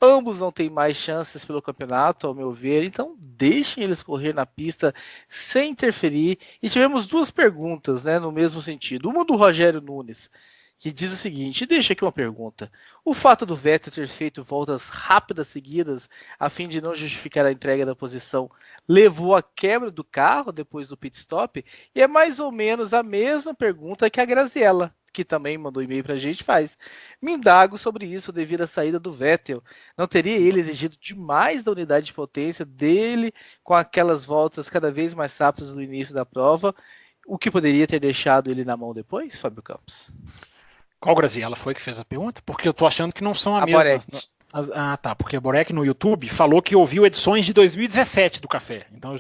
Speaker 2: Ambos não têm mais chances pelo campeonato, ao meu ver, então deixem eles correr na pista sem interferir. E tivemos 2 perguntas, né, no mesmo sentido. Uma do Rogério Nunes, que diz o seguinte: deixa aqui uma pergunta. O fato do Vettel ter feito voltas rápidas seguidas a fim de não justificar a entrega da posição levou à quebra do carro depois do pit stop? E é mais ou menos a mesma pergunta que a Graziella, que também mandou e-mail pra gente, faz. Me indago sobre isso devido à saída do Vettel. Não teria ele exigido demais da unidade de potência dele com aquelas voltas cada vez mais rápidas no início da prova, o que poderia ter deixado ele na mão depois, Fábio Campos?
Speaker 3: Qual Graziella foi que fez a pergunta? Porque eu tô achando que não são a mesma.
Speaker 2: Borek.
Speaker 3: Tá, porque a Borek no YouTube falou que ouviu edições de 2017 do Café. Então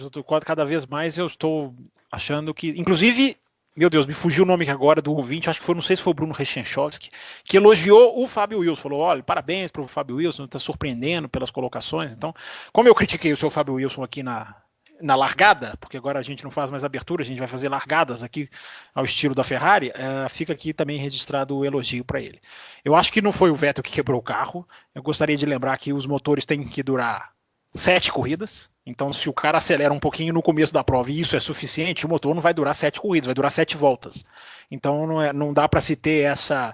Speaker 3: cada vez mais eu estou achando que, inclusive, meu Deus, me fugiu o nome agora do ouvinte, acho que foi, não sei se foi o Bruno Rechenchovski, que elogiou o Fábio Wilson, falou: olha, parabéns para o Fábio Wilson, está surpreendendo pelas colocações. Então, como eu critiquei o seu Fábio Wilson aqui na largada, porque agora a gente não faz mais abertura, a gente vai fazer largadas aqui ao estilo da Ferrari, fica aqui também registrado o elogio para ele. Eu acho que não foi o Vettel que quebrou o carro, eu gostaria de lembrar que os motores têm que durar 7 corridas, então se o cara acelera um pouquinho no começo da prova e isso é suficiente, o motor não vai durar 7 corridas, vai durar 7 voltas. Então não dá para se ter essa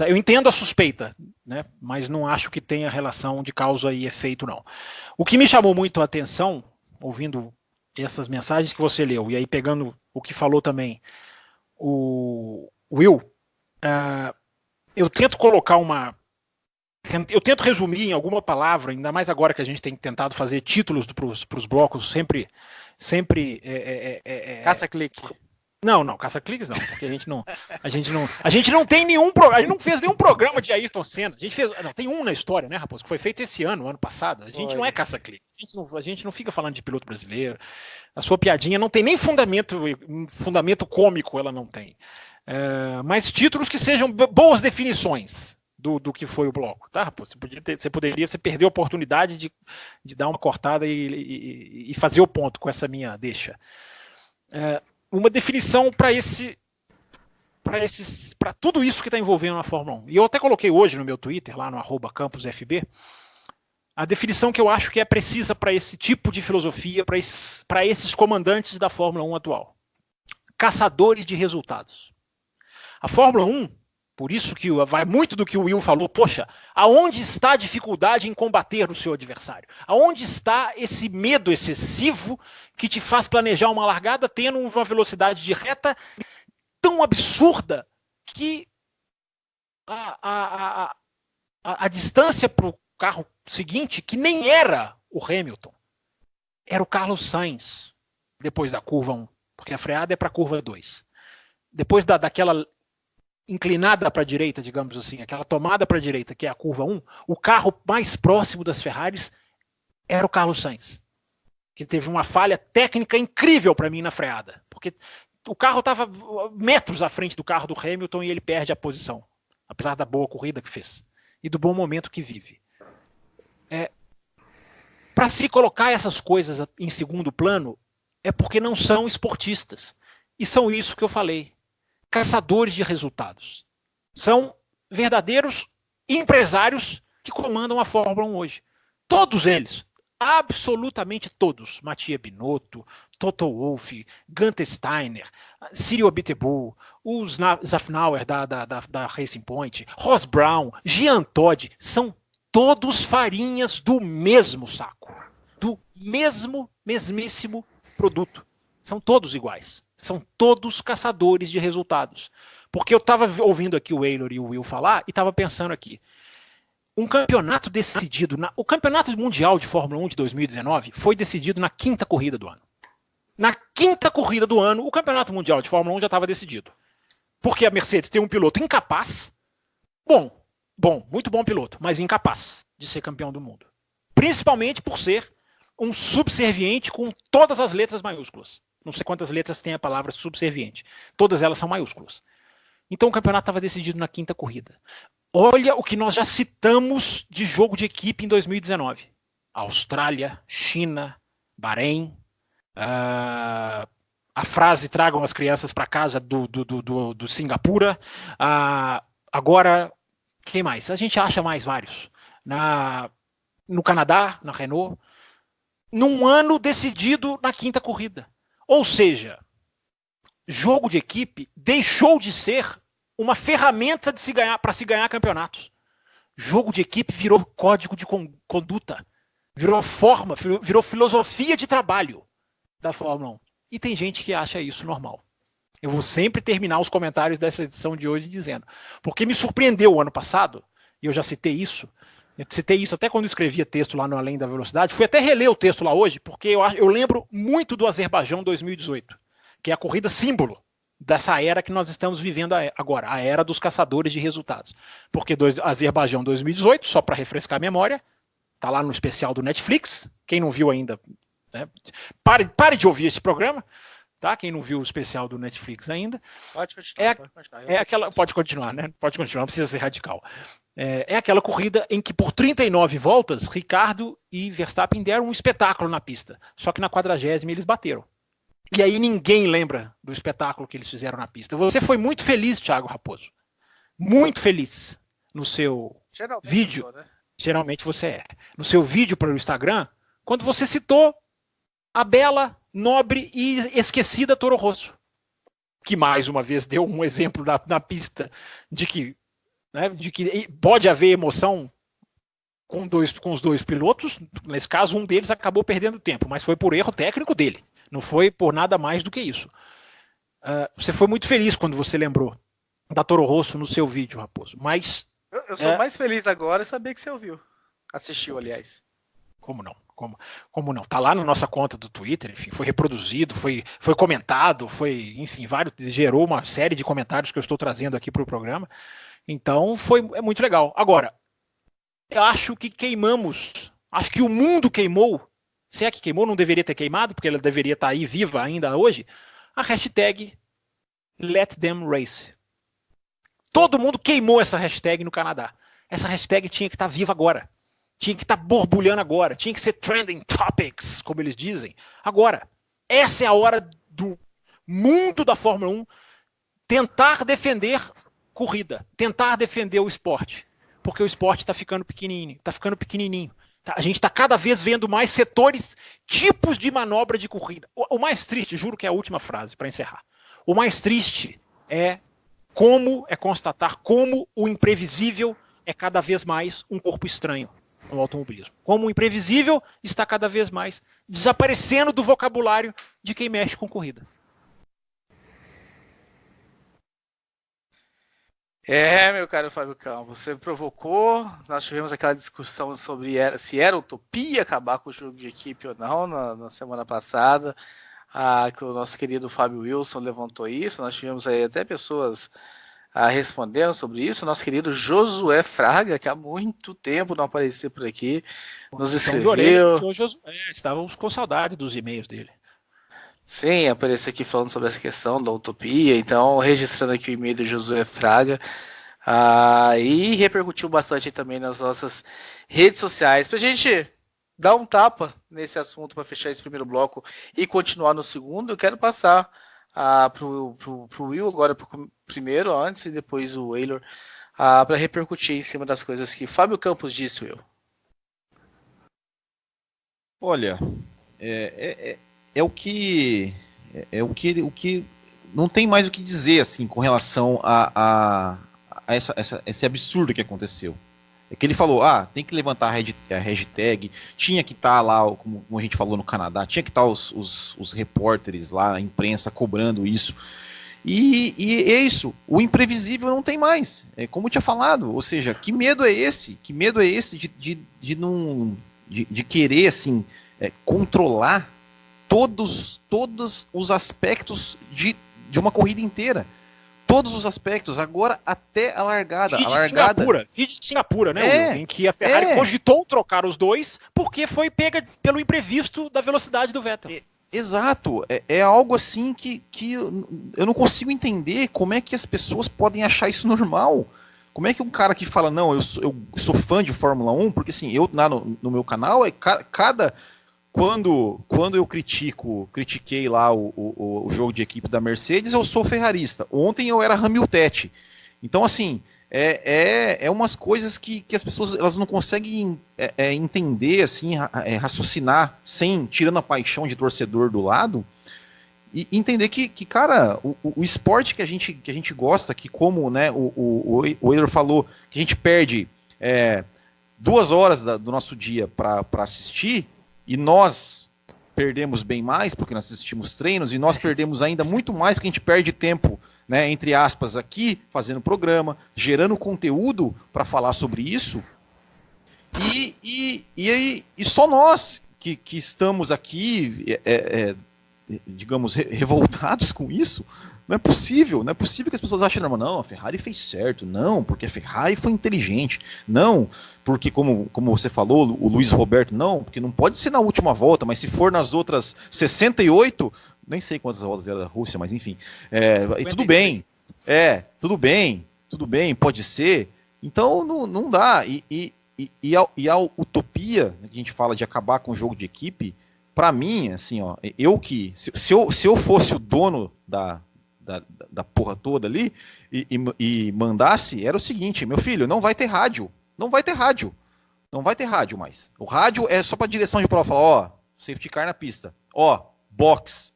Speaker 3: eu entendo a suspeita, né, mas não acho que tenha relação de causa e efeito, não. O que me chamou muito a atenção, ouvindo essas mensagens que você leu, e aí pegando o que falou também o Will, eu tento colocar eu tento resumir em alguma palavra, ainda mais agora que a gente tem tentado fazer títulos para os blocos sempre
Speaker 2: caça-clique.
Speaker 3: Não, caça-cliques não, porque a gente não tem nenhum programa, a gente não fez nenhum programa de Ayrton Senna. A gente fez, não, tem um na história, né, Raposo, que foi feito esse ano passado. A gente não é caça-clique. A gente não fica falando de piloto brasileiro. A sua piadinha não tem nem fundamento cômico, ela não tem. Mas títulos que sejam boas definições do que foi o bloco, tá, Raposo? Você perdeu a oportunidade de dar uma cortada e fazer o ponto com essa minha deixa. Uma definição para tudo isso que está envolvendo a Fórmula 1. E eu até coloquei hoje no meu Twitter, lá no @campusfb, a definição que eu acho que é precisa para esse tipo de filosofia, para esses comandantes da Fórmula 1 atual. Caçadores de resultados. A Fórmula 1, por isso que vai muito do que o Will falou, poxa, aonde está a dificuldade em combater o seu adversário? Aonde está esse medo excessivo que te faz planejar uma largada tendo uma velocidade de reta tão absurda que a distância para o carro seguinte, que nem era o Hamilton, era o Carlos Sainz, depois da curva 1, porque a freada é para a curva 2. Depois daquela inclinada para a direita, digamos assim, aquela tomada para a direita, que é a curva 1, o carro mais próximo das Ferraris era o Carlos Sainz. que teve uma falha técnica incrível para mim na freada, porque o carro estava metros à frente do carro do Hamilton e ele perde a posição, apesar da boa corrida que fez e do bom momento que vive. Para se colocar essas coisas em segundo plano, é porque não são esportistas. E são isso que eu falei. Caçadores de resultados. São verdadeiros empresários que comandam a Fórmula 1 hoje. Todos eles. Absolutamente todos. Mattia Binotto, Toto Wolff, Gunther Steiner, Cyril Abiteboul, o Zafnauer da Racing Point, Ross Brown, Jean Todt, são todos farinhas do mesmo saco. Do mesmíssimo produto. São todos iguais. São todos caçadores de resultados. Porque eu estava ouvindo aqui o Eilor e o Will falar e estava pensando aqui. Um campeonato decidido... O campeonato mundial de Fórmula 1 de 2019 foi decidido na 5ª corrida do ano. Na 5ª corrida do ano, o campeonato mundial de Fórmula 1 já estava decidido. Porque a Mercedes tem um piloto incapaz. Muito bom piloto, mas incapaz de ser campeão do mundo. Principalmente por ser um subserviente com todas as letras maiúsculas. Não sei quantas letras tem a palavra subserviente. Todas elas são maiúsculas. Então o campeonato estava decidido na 5ª corrida. Olha o que nós já citamos de jogo de equipe em 2019. Austrália, China, Bahrein. A frase tragam as crianças para casa do Singapura. Agora, quem mais? A gente acha mais vários. No Canadá, na Renault. Num ano decidido na 5ª corrida. Ou seja, jogo de equipe deixou de ser uma ferramenta para se ganhar campeonatos. Jogo de equipe virou código de conduta, virou forma, virou filosofia de trabalho da Fórmula 1. E tem gente que acha isso normal. Eu vou sempre terminar os comentários dessa edição de hoje dizendo, porque me surpreendeu o ano passado, e eu já citei isso, até quando escrevia texto lá no Além da Velocidade, fui até reler o texto lá hoje, porque eu lembro muito do Azerbaijão 2018, que é a corrida símbolo dessa era que nós estamos vivendo agora, a era dos caçadores de resultados. Porque Azerbaijão 2018, só para refrescar a memória, tá lá no especial do Netflix, quem não viu ainda, né, pare de ouvir este programa, tá? Quem não viu o especial do Netflix ainda. Pode continuar. Pode continuar, né? Pode continuar, não precisa ser radical. É aquela corrida em que por 39 voltas, Ricardo e Verstappen deram um espetáculo na pista, só que na 40ª eles bateram. E aí ninguém lembra do espetáculo que eles fizeram na pista. Você foi muito feliz, Thiago Raposo. Muito feliz no seu vídeo. Sou, né? Geralmente você é. No seu vídeo para o Instagram, quando você citou a bela, nobre e esquecida Toro Rosso. Que mais uma vez deu um exemplo na pista de que pode haver emoção com os dois pilotos. Nesse caso, um deles acabou perdendo tempo, mas foi por erro técnico dele. Não foi por nada mais do que isso. Você foi muito feliz quando você lembrou da Toro Rosso no seu vídeo, Raposo. Mas
Speaker 2: eu sou mais feliz agora em saber que você ouviu. Assistiu, aliás.
Speaker 3: Como não? Como não? Tá lá na nossa conta do Twitter, enfim, foi reproduzido, foi comentado, enfim, gerou uma série de comentários que eu estou trazendo aqui para o programa. Então, é muito legal. Agora, eu acho que acho que o mundo queimou. Se é que queimou, não deveria ter queimado, porque ela deveria estar aí viva ainda hoje, a hashtag Let Them Race. Todo mundo queimou essa hashtag no Canadá. Essa hashtag tinha que estar viva agora. Tinha que estar borbulhando agora. Tinha que ser trending topics, como eles dizem. Agora, essa é a hora do mundo da Fórmula 1 tentar defender corrida, tentar defender o esporte. Porque o esporte está ficando pequenininho. A gente está cada vez vendo mais setores, tipos de manobra de corrida. O mais triste, juro que é a última frase para encerrar. O mais triste é constatar como o imprevisível é cada vez mais um corpo estranho no automobilismo. Como o imprevisível está cada vez mais desaparecendo do vocabulário de quem mexe com corrida.
Speaker 2: Meu caro Fábio Campos, você provocou, nós tivemos aquela discussão sobre se era utopia acabar com o jogo de equipe ou não na semana passada, que o nosso querido Fábio Wilson levantou isso, nós tivemos aí até pessoas respondendo sobre isso, nosso querido Josué Fraga, que há muito tempo não apareceu por aqui, nos escreveu.
Speaker 3: Estávamos com saudade dos e-mails dele.
Speaker 2: Sim, apareceu aqui falando sobre essa questão da utopia, então registrando aqui o e-mail do Josué Fraga, e repercutiu bastante também nas nossas redes sociais. Pra gente dar um tapa nesse assunto para fechar esse primeiro bloco e continuar no segundo, eu quero passar pro Will agora primeiro, antes, e depois o Waylor, para repercutir em cima das coisas que Fábio Campos disse, Will.
Speaker 5: Olha, o que não tem mais o que dizer assim com relação a esse absurdo que aconteceu. É que ele falou, tem que levantar a hashtag, tinha que estar lá, como a gente falou no Canadá, tinha que estar os repórteres lá, a imprensa cobrando isso. E é isso, o imprevisível não tem mais. Como eu tinha falado, ou seja, que medo é esse? Que medo é esse de querer assim, controlar todos os aspectos de uma corrida inteira. Todos os aspectos, agora até a largada.
Speaker 3: Vídeo de Singapura, né? Em que a Ferrari cogitou trocar os dois porque foi pega pelo imprevisto da velocidade do Vettel.
Speaker 5: Exato. É algo assim que eu não consigo entender como é que as pessoas podem achar isso normal. Como é que um cara que fala, não, eu sou fã de Fórmula 1, porque assim, eu lá no meu canal, Quando eu critiquei lá o jogo de equipe da Mercedes, eu sou ferrarista. Ontem eu era Hamilton. Então, assim, é umas coisas que as pessoas elas não conseguem entender, assim, raciocinar, tirando a paixão de torcedor do lado, e entender que cara, o esporte que a gente gosta, que como, né, o Euler falou, que a gente perde 2 horas do nosso dia para assistir, e nós perdemos bem mais, porque nós assistimos treinos, e nós perdemos ainda muito mais, porque a gente perde tempo, né, entre aspas, aqui, fazendo programa, gerando conteúdo para falar sobre isso, e só nós que estamos aqui, digamos, revoltados com isso. Não é possível que as pessoas achem, não, a Ferrari fez certo, não, porque a Ferrari foi inteligente, não, porque como você falou, o Luiz Roberto, não, porque não pode ser na última volta, mas se for nas outras 68, nem sei quantas voltas era da Rússia, mas enfim, e tudo bem, pode ser, então não dá, e a utopia, que a gente fala de acabar com o jogo de equipe, para mim, assim, ó, se eu fosse o dono da porra toda ali e mandasse, era o seguinte, meu filho, não vai ter rádio mais. O rádio é só para direção de prova, falar, safety car na pista, box,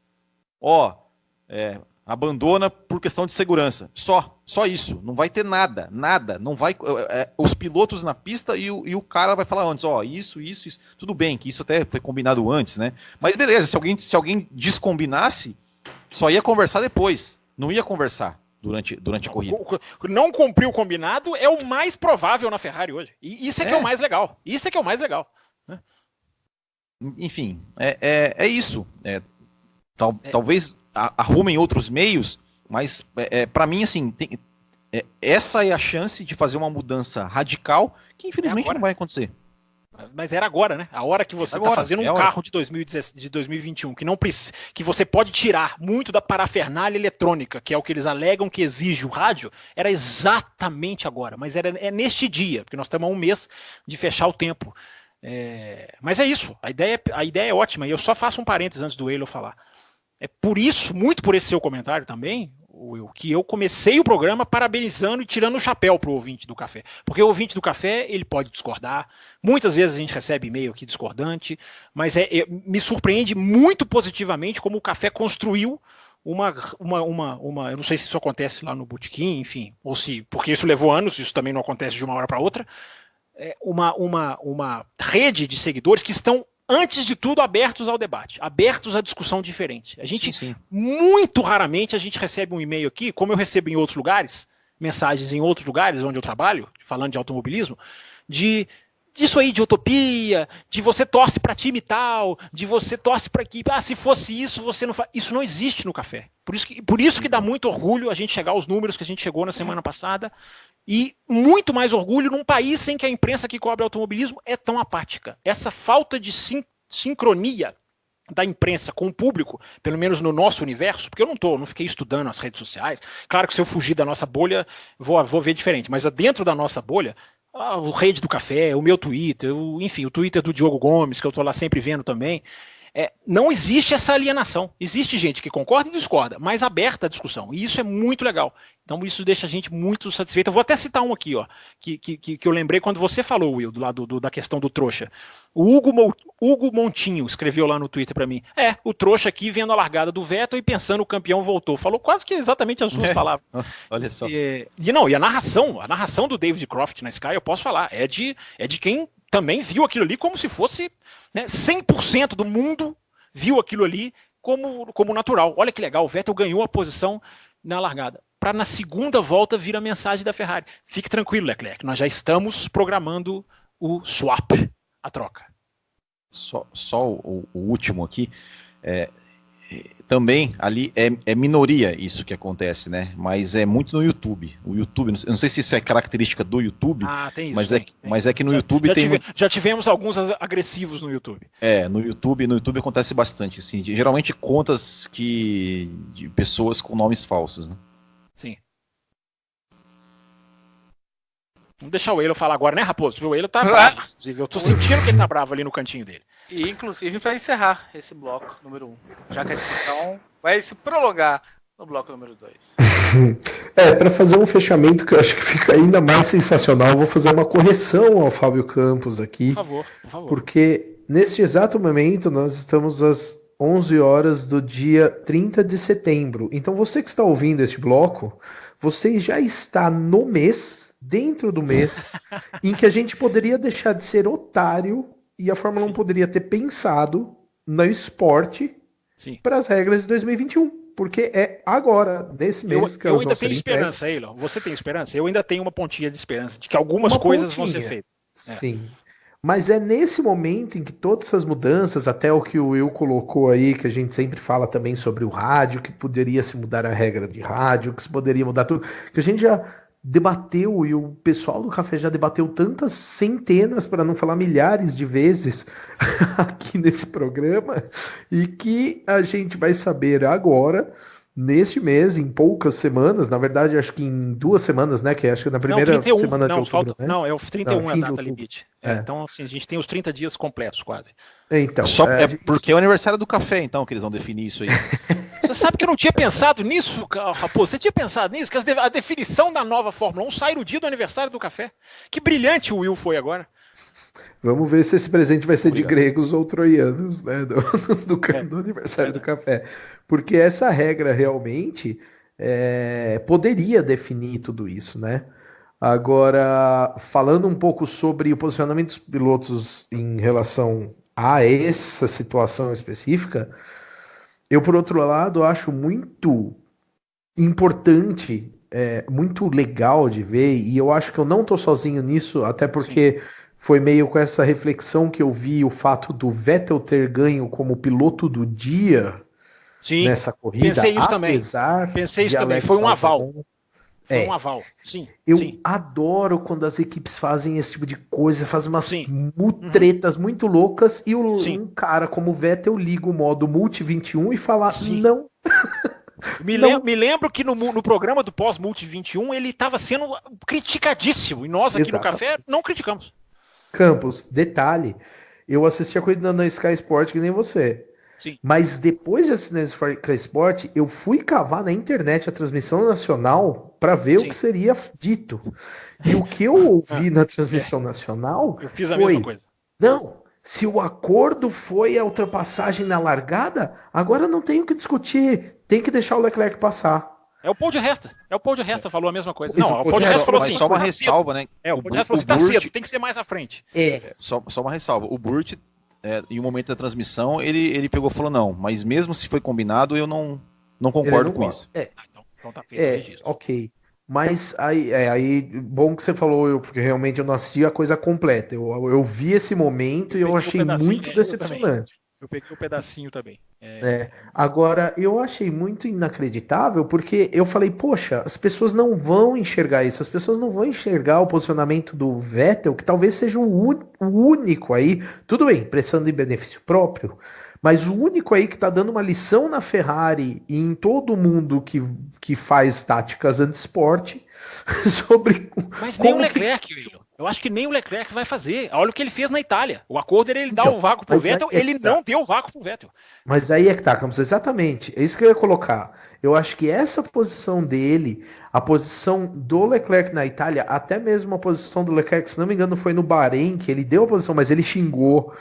Speaker 5: abandona por questão de segurança, só isso, não vai ter nada, não vai, os pilotos na pista e o cara vai falar antes, isso, tudo bem, que isso até foi combinado antes, né, mas beleza, se alguém descombinasse, só ia conversar depois, não ia conversar durante a corrida.
Speaker 3: Não cumprir o combinado é o mais provável na Ferrari hoje, e isso que é o mais legal, né?
Speaker 5: Enfim, é isso, talvez arrumem outros meios, mas para mim, assim, essa é a chance de fazer uma mudança radical que infelizmente não vai acontecer.
Speaker 3: Mas era agora, né? A hora que você está fazendo um carro de 2021 que você pode tirar muito da parafernália eletrônica, que é o que eles alegam que exige o rádio, era exatamente agora, mas é neste dia, porque nós estamos a 1 mês de fechar o tempo. Mas é isso, a ideia é ótima, e eu só faço um parênteses antes do Eilo falar. É por isso, muito por esse seu comentário também, que eu comecei o programa parabenizando e tirando o chapéu para o ouvinte do café. Porque o ouvinte do café, ele pode discordar. Muitas vezes a gente recebe e-mail aqui discordante, mas me surpreende muito positivamente como o café construiu uma eu não sei se isso acontece lá no Botequim, enfim, ou se, porque isso levou anos, isso também não acontece de uma hora para outra, uma rede de seguidores que estão, antes de tudo, abertos ao debate, abertos à discussão diferente. A gente, sim. Muito raramente, a gente recebe um e-mail aqui, como eu recebo em outros lugares, mensagens em outros lugares onde eu trabalho, falando de automobilismo, de disso aí, de utopia, de você torce para time tal, de você torce para equipe. Se fosse isso, você não faz. Isso não existe no café. Por isso que dá muito orgulho a gente chegar aos números que a gente chegou na semana passada. E muito mais orgulho num país em que a imprensa que cobre automobilismo é tão apática. Essa falta de sincronia da imprensa com o público, pelo menos no nosso universo, porque eu não fiquei estudando as redes sociais. Claro que se eu fugir da nossa bolha, vou ver diferente, mas dentro da nossa bolha, o Rede do Café, o meu Twitter, enfim, o Twitter do Diogo Gomes, que eu estou lá sempre vendo também, não existe essa alienação. Existe gente que concorda e discorda, mas aberta a discussão. E isso é muito legal. Então isso deixa a gente muito satisfeito. Eu vou até citar um aqui, ó, que eu lembrei quando você falou, Will, do lado da questão do trouxa. O Hugo Montinho escreveu lá no Twitter para mim. O trouxa aqui vendo a largada do Vettel e pensando o campeão voltou. Falou quase que exatamente as suas palavras.
Speaker 5: Olha só.
Speaker 3: E a narração do David Croft na Sky, eu posso falar, é de quem também viu aquilo ali como se fosse, né, 100% do mundo viu aquilo ali como natural. Olha que legal, o Vettel ganhou a posição na largada. Para na segunda volta vir a mensagem da Ferrari. Fique tranquilo, Leclerc, nós já estamos programando o swap, a troca.
Speaker 5: Só o último aqui. Também ali é minoria isso que acontece, né? Mas é muito no YouTube. O YouTube, eu não sei se isso é característica do YouTube,
Speaker 3: tem isso,
Speaker 5: mas é que no YouTube
Speaker 3: já tivemos alguns agressivos no YouTube.
Speaker 5: No YouTube acontece bastante, assim, geralmente contas de pessoas com nomes falsos, né?
Speaker 3: Sim. Vamos deixar o Eilo falar agora, né, Raposo? O Eilo tá bravo, inclusive. Eu tô sentindo que ele tá bravo ali no cantinho dele.
Speaker 2: E, inclusive, para encerrar esse bloco número 1, já que a discussão vai se prolongar no bloco número 2.
Speaker 4: Para fazer um fechamento que eu acho que fica ainda mais sensacional, eu vou fazer uma correção ao Fábio Campos aqui.
Speaker 3: Por favor.
Speaker 4: Porque neste exato momento nós estamos às 11 horas do dia 30 de setembro. Então você que está ouvindo este bloco, você já está no mês, dentro do mês, em que a gente poderia deixar de ser otário e a Fórmula 1 poderia ter pensado no esporte para as regras de 2021. Porque é agora, nesse mês, que
Speaker 3: eu ainda tenho esperança, Eilo. Você tem esperança? Eu ainda tenho uma pontinha de esperança de que algumas coisas vão ser feitas.
Speaker 4: Sim. Mas é nesse momento em que todas essas mudanças, até o que o Will colocou aí, que a gente sempre fala também sobre o rádio, que poderia se mudar a regra de rádio, que se poderia mudar tudo, que a gente já debateu, e o pessoal do café já debateu tantas centenas, para não falar milhares de vezes aqui nesse programa, e que a gente vai saber agora, neste mês, em poucas semanas, na verdade acho que em 2 semanas, né, que acho que na primeira semana de outubro, né?
Speaker 3: Não, é o 31 a data limite. Então, assim, a gente tem os 30 dias completos, quase.
Speaker 4: Então,
Speaker 5: porque é o aniversário do café, então, que eles vão definir isso aí.
Speaker 3: Você sabe que eu não tinha pensado nisso, Raposo? Você tinha pensado nisso? Que a definição da nova Fórmula 1 sai no dia do aniversário do café. Que brilhante o Will foi agora.
Speaker 4: Vamos ver se esse presente vai ser de gregos ou troianos, né? Do aniversário do café. Porque essa regra realmente poderia definir tudo isso, né? Agora, falando um pouco sobre o posicionamento dos pilotos em relação a essa situação específica, eu, por outro lado, acho muito importante, muito legal de ver, e eu acho que eu não estou sozinho nisso, até porque foi meio com essa reflexão que eu vi o fato do Vettel ter ganho como piloto do dia nessa corrida.
Speaker 3: Pensei isso também. Pensei isso também. Foi um aval. Foi um aval. Sim.
Speaker 4: Eu adoro quando as equipes fazem esse tipo de coisa, fazem umas mutretas muito loucas e um cara como o Vettel liga o modo Multi 21 e fala não.
Speaker 3: Me lembro que no programa do pós-Multi 21 ele estava sendo criticadíssimo e nós aqui no café não criticamos.
Speaker 4: Campos, detalhe, eu assisti a corrida na Sky Sport que nem você.
Speaker 3: Sim.
Speaker 4: Mas depois de assistir a Sky Sport, eu fui cavar na internet a transmissão nacional para ver o que seria dito. E o que eu ouvi na transmissão nacional
Speaker 3: eu fiz a mesma coisa.
Speaker 4: Não, se o acordo foi a ultrapassagem na largada, agora não tem o que discutir, tem que deixar o Leclerc passar.
Speaker 3: É o Paul de Resta falou a mesma coisa. Não, o Paul de Resta falou assim.
Speaker 5: Só uma ressalva, né?
Speaker 3: O Paul de Resta falou assim, tá cedo, tem que ser mais à frente.
Speaker 5: Só uma ressalva. O Burt, em um momento da transmissão, ele pegou e falou, não, mas mesmo se foi combinado, eu não concordo com isso.
Speaker 3: Então tá feito.
Speaker 4: Ok. Mas aí bom que você falou, porque realmente eu não assisti a coisa completa. Eu vi esse momento e eu achei muito decepcionante.
Speaker 3: Eu peguei um pedacinho também.
Speaker 4: Agora, eu achei muito inacreditável, porque eu falei, poxa, as pessoas não vão enxergar isso, as pessoas não vão enxergar o posicionamento do Vettel, que talvez seja o único aí, tudo bem, pressando em benefício próprio, mas o único aí que tá dando uma lição na Ferrari e em todo mundo que faz táticas anti-esporte sobre
Speaker 3: Mas nem o Leclerc, William. Eu acho que nem o Leclerc vai fazer. Olha o que ele fez na Itália. O acordo era ele dar o vácuo pro Vettel, ele não deu o vácuo pro Vettel.
Speaker 4: Mas aí é que tá, Campos, exatamente. É isso que eu ia colocar. Eu acho que essa posição dele, a posição do Leclerc na Itália, até mesmo a posição do Leclerc, se não me engano, foi no Bahrein, que ele deu a posição, mas ele xingou.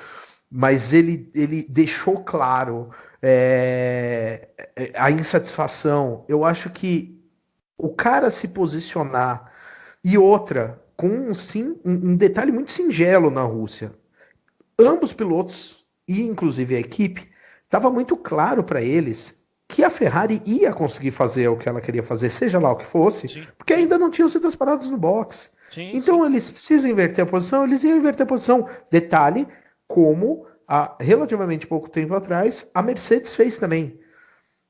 Speaker 4: Mas ele deixou claro a insatisfação. Eu acho que o cara se posicionar e outra, com um detalhe muito singelo na Rússia. Ambos pilotos, e inclusive a equipe, estava muito claro para eles que a Ferrari ia conseguir fazer o que ela queria fazer, seja lá o que fosse, sim, porque ainda não tinham sido as paradas no box. Sim, então sim, eles precisam inverter a posição, eles iam inverter a posição. Detalhe, como há relativamente pouco tempo atrás, a Mercedes fez também,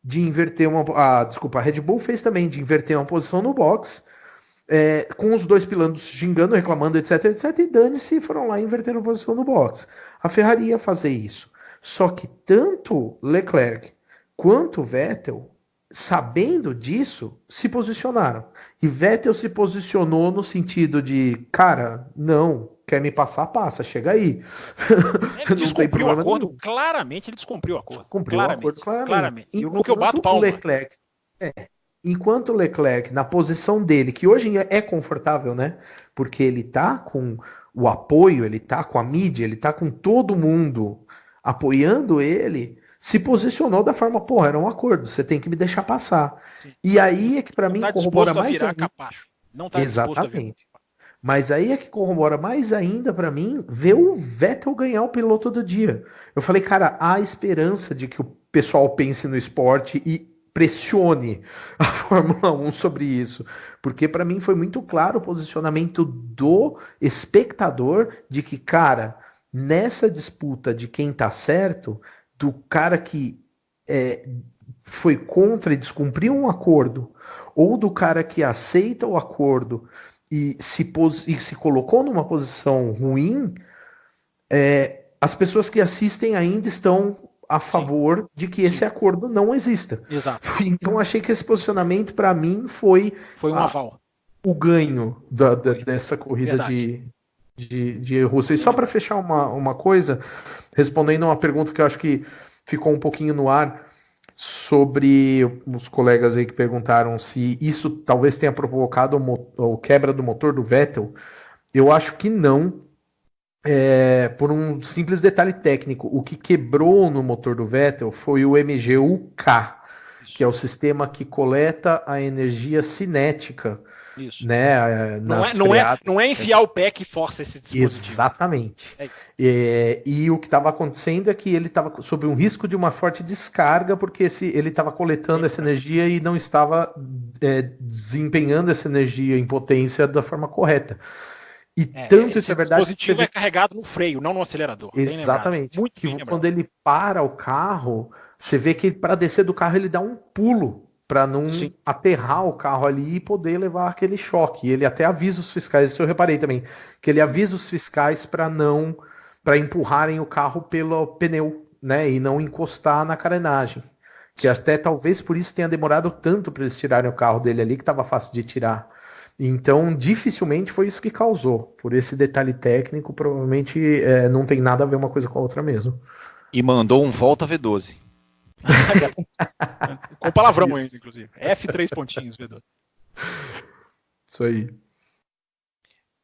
Speaker 4: de inverter a Red Bull fez também, de inverter uma posição no box, com os dois pilotos xingando, reclamando, etc, e dane-se, foram lá e inverteram a posição no box. A Ferrari ia fazer isso. Só que tanto Leclerc quanto Vettel, sabendo disso, se posicionaram. E Vettel se posicionou no sentido de, cara, não, quer me passar, passa, chega aí.
Speaker 3: Ele descumpriu o acordo, claramente ele descumpriu o acordo.
Speaker 4: Descumpriu o acordo, claramente. No que eu bato palma. Enquanto o Leclerc, na posição dele, que hoje é confortável, né? Porque ele tá com o apoio, ele tá com a mídia, ele tá com todo mundo apoiando ele, se posicionou da forma, porra, era um acordo, você tem que me deixar passar. Sim. E aí é que para mim corrobora mais ainda.
Speaker 3: Não tá
Speaker 4: exatamente. Mas aí é que corrobora mais ainda para mim ver o Vettel ganhar o piloto do dia. Eu falei, cara, há esperança de que o pessoal pense no esporte e pressione a Fórmula 1 sobre isso, porque para mim foi muito claro o posicionamento do espectador de que, cara, nessa disputa de quem tá certo, do cara que foi contra e descumpriu um acordo, ou do cara que aceita o acordo e se colocou numa posição ruim, as pessoas que assistem ainda estão a favor de que esse acordo não exista.
Speaker 3: Exato.
Speaker 4: Então achei que esse posicionamento para mim foi
Speaker 3: um aval.
Speaker 4: O ganho dessa corrida de Rússia. E só para fechar uma coisa, respondendo a uma pergunta que eu acho que ficou um pouquinho no ar sobre os colegas aí que perguntaram se isso talvez tenha provocado a quebra do motor do Vettel, eu acho que não. Por um simples detalhe técnico, o que quebrou no motor do Vettel foi o MGU-K, que é o sistema que coleta a energia cinética.
Speaker 3: Isso.
Speaker 4: Né,
Speaker 3: não é enfiar o pé que força esse dispositivo.
Speaker 4: Exatamente. E o que estava acontecendo é que ele estava sob um risco de uma forte descarga, porque ele estava coletando essa energia e não estava desempenhando essa energia em potência da forma correta. E tanto isso é verdade.
Speaker 3: O dispositivo é carregado no freio, não no acelerador.
Speaker 4: Exatamente. Quando ele para o carro, você vê que para descer do carro ele dá um pulo para não aterrar o carro ali e poder levar aquele choque. E ele até avisa os fiscais, isso eu reparei também, que ele avisa os fiscais para empurrarem o carro pelo pneu, né, e não encostar na carenagem. Que até talvez por isso tenha demorado tanto para eles tirarem o carro dele ali, que estava fácil de tirar. Então, dificilmente foi isso que causou. Por esse detalhe técnico, provavelmente não tem nada a ver uma coisa com a outra mesmo.
Speaker 5: E mandou um volta V12.
Speaker 3: Com palavrão ainda, inclusive. F3 pontinhos, V12.
Speaker 4: Isso aí.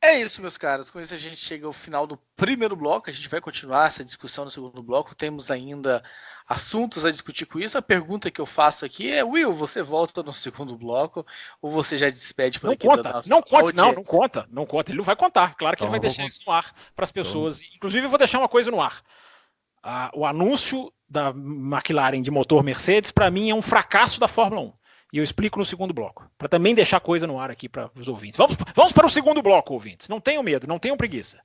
Speaker 2: É isso, meus caros. Com isso a gente chega ao final do primeiro bloco. A gente vai continuar essa discussão no segundo bloco. Temos ainda assuntos a discutir com isso. A pergunta que eu faço aqui é: Will, você volta no segundo bloco ou você já despede por aqui?
Speaker 3: Não conta. Ele não vai contar. Claro que ele vai deixar isso no ar para as pessoas. Inclusive, eu vou deixar uma coisa no ar. O anúncio da McLaren de motor Mercedes, para mim, é um fracasso da Fórmula 1. E eu explico no segundo bloco, para também deixar coisa no ar aqui para os ouvintes. Vamos para o segundo bloco, ouvintes. Não tenham medo, não tenham preguiça.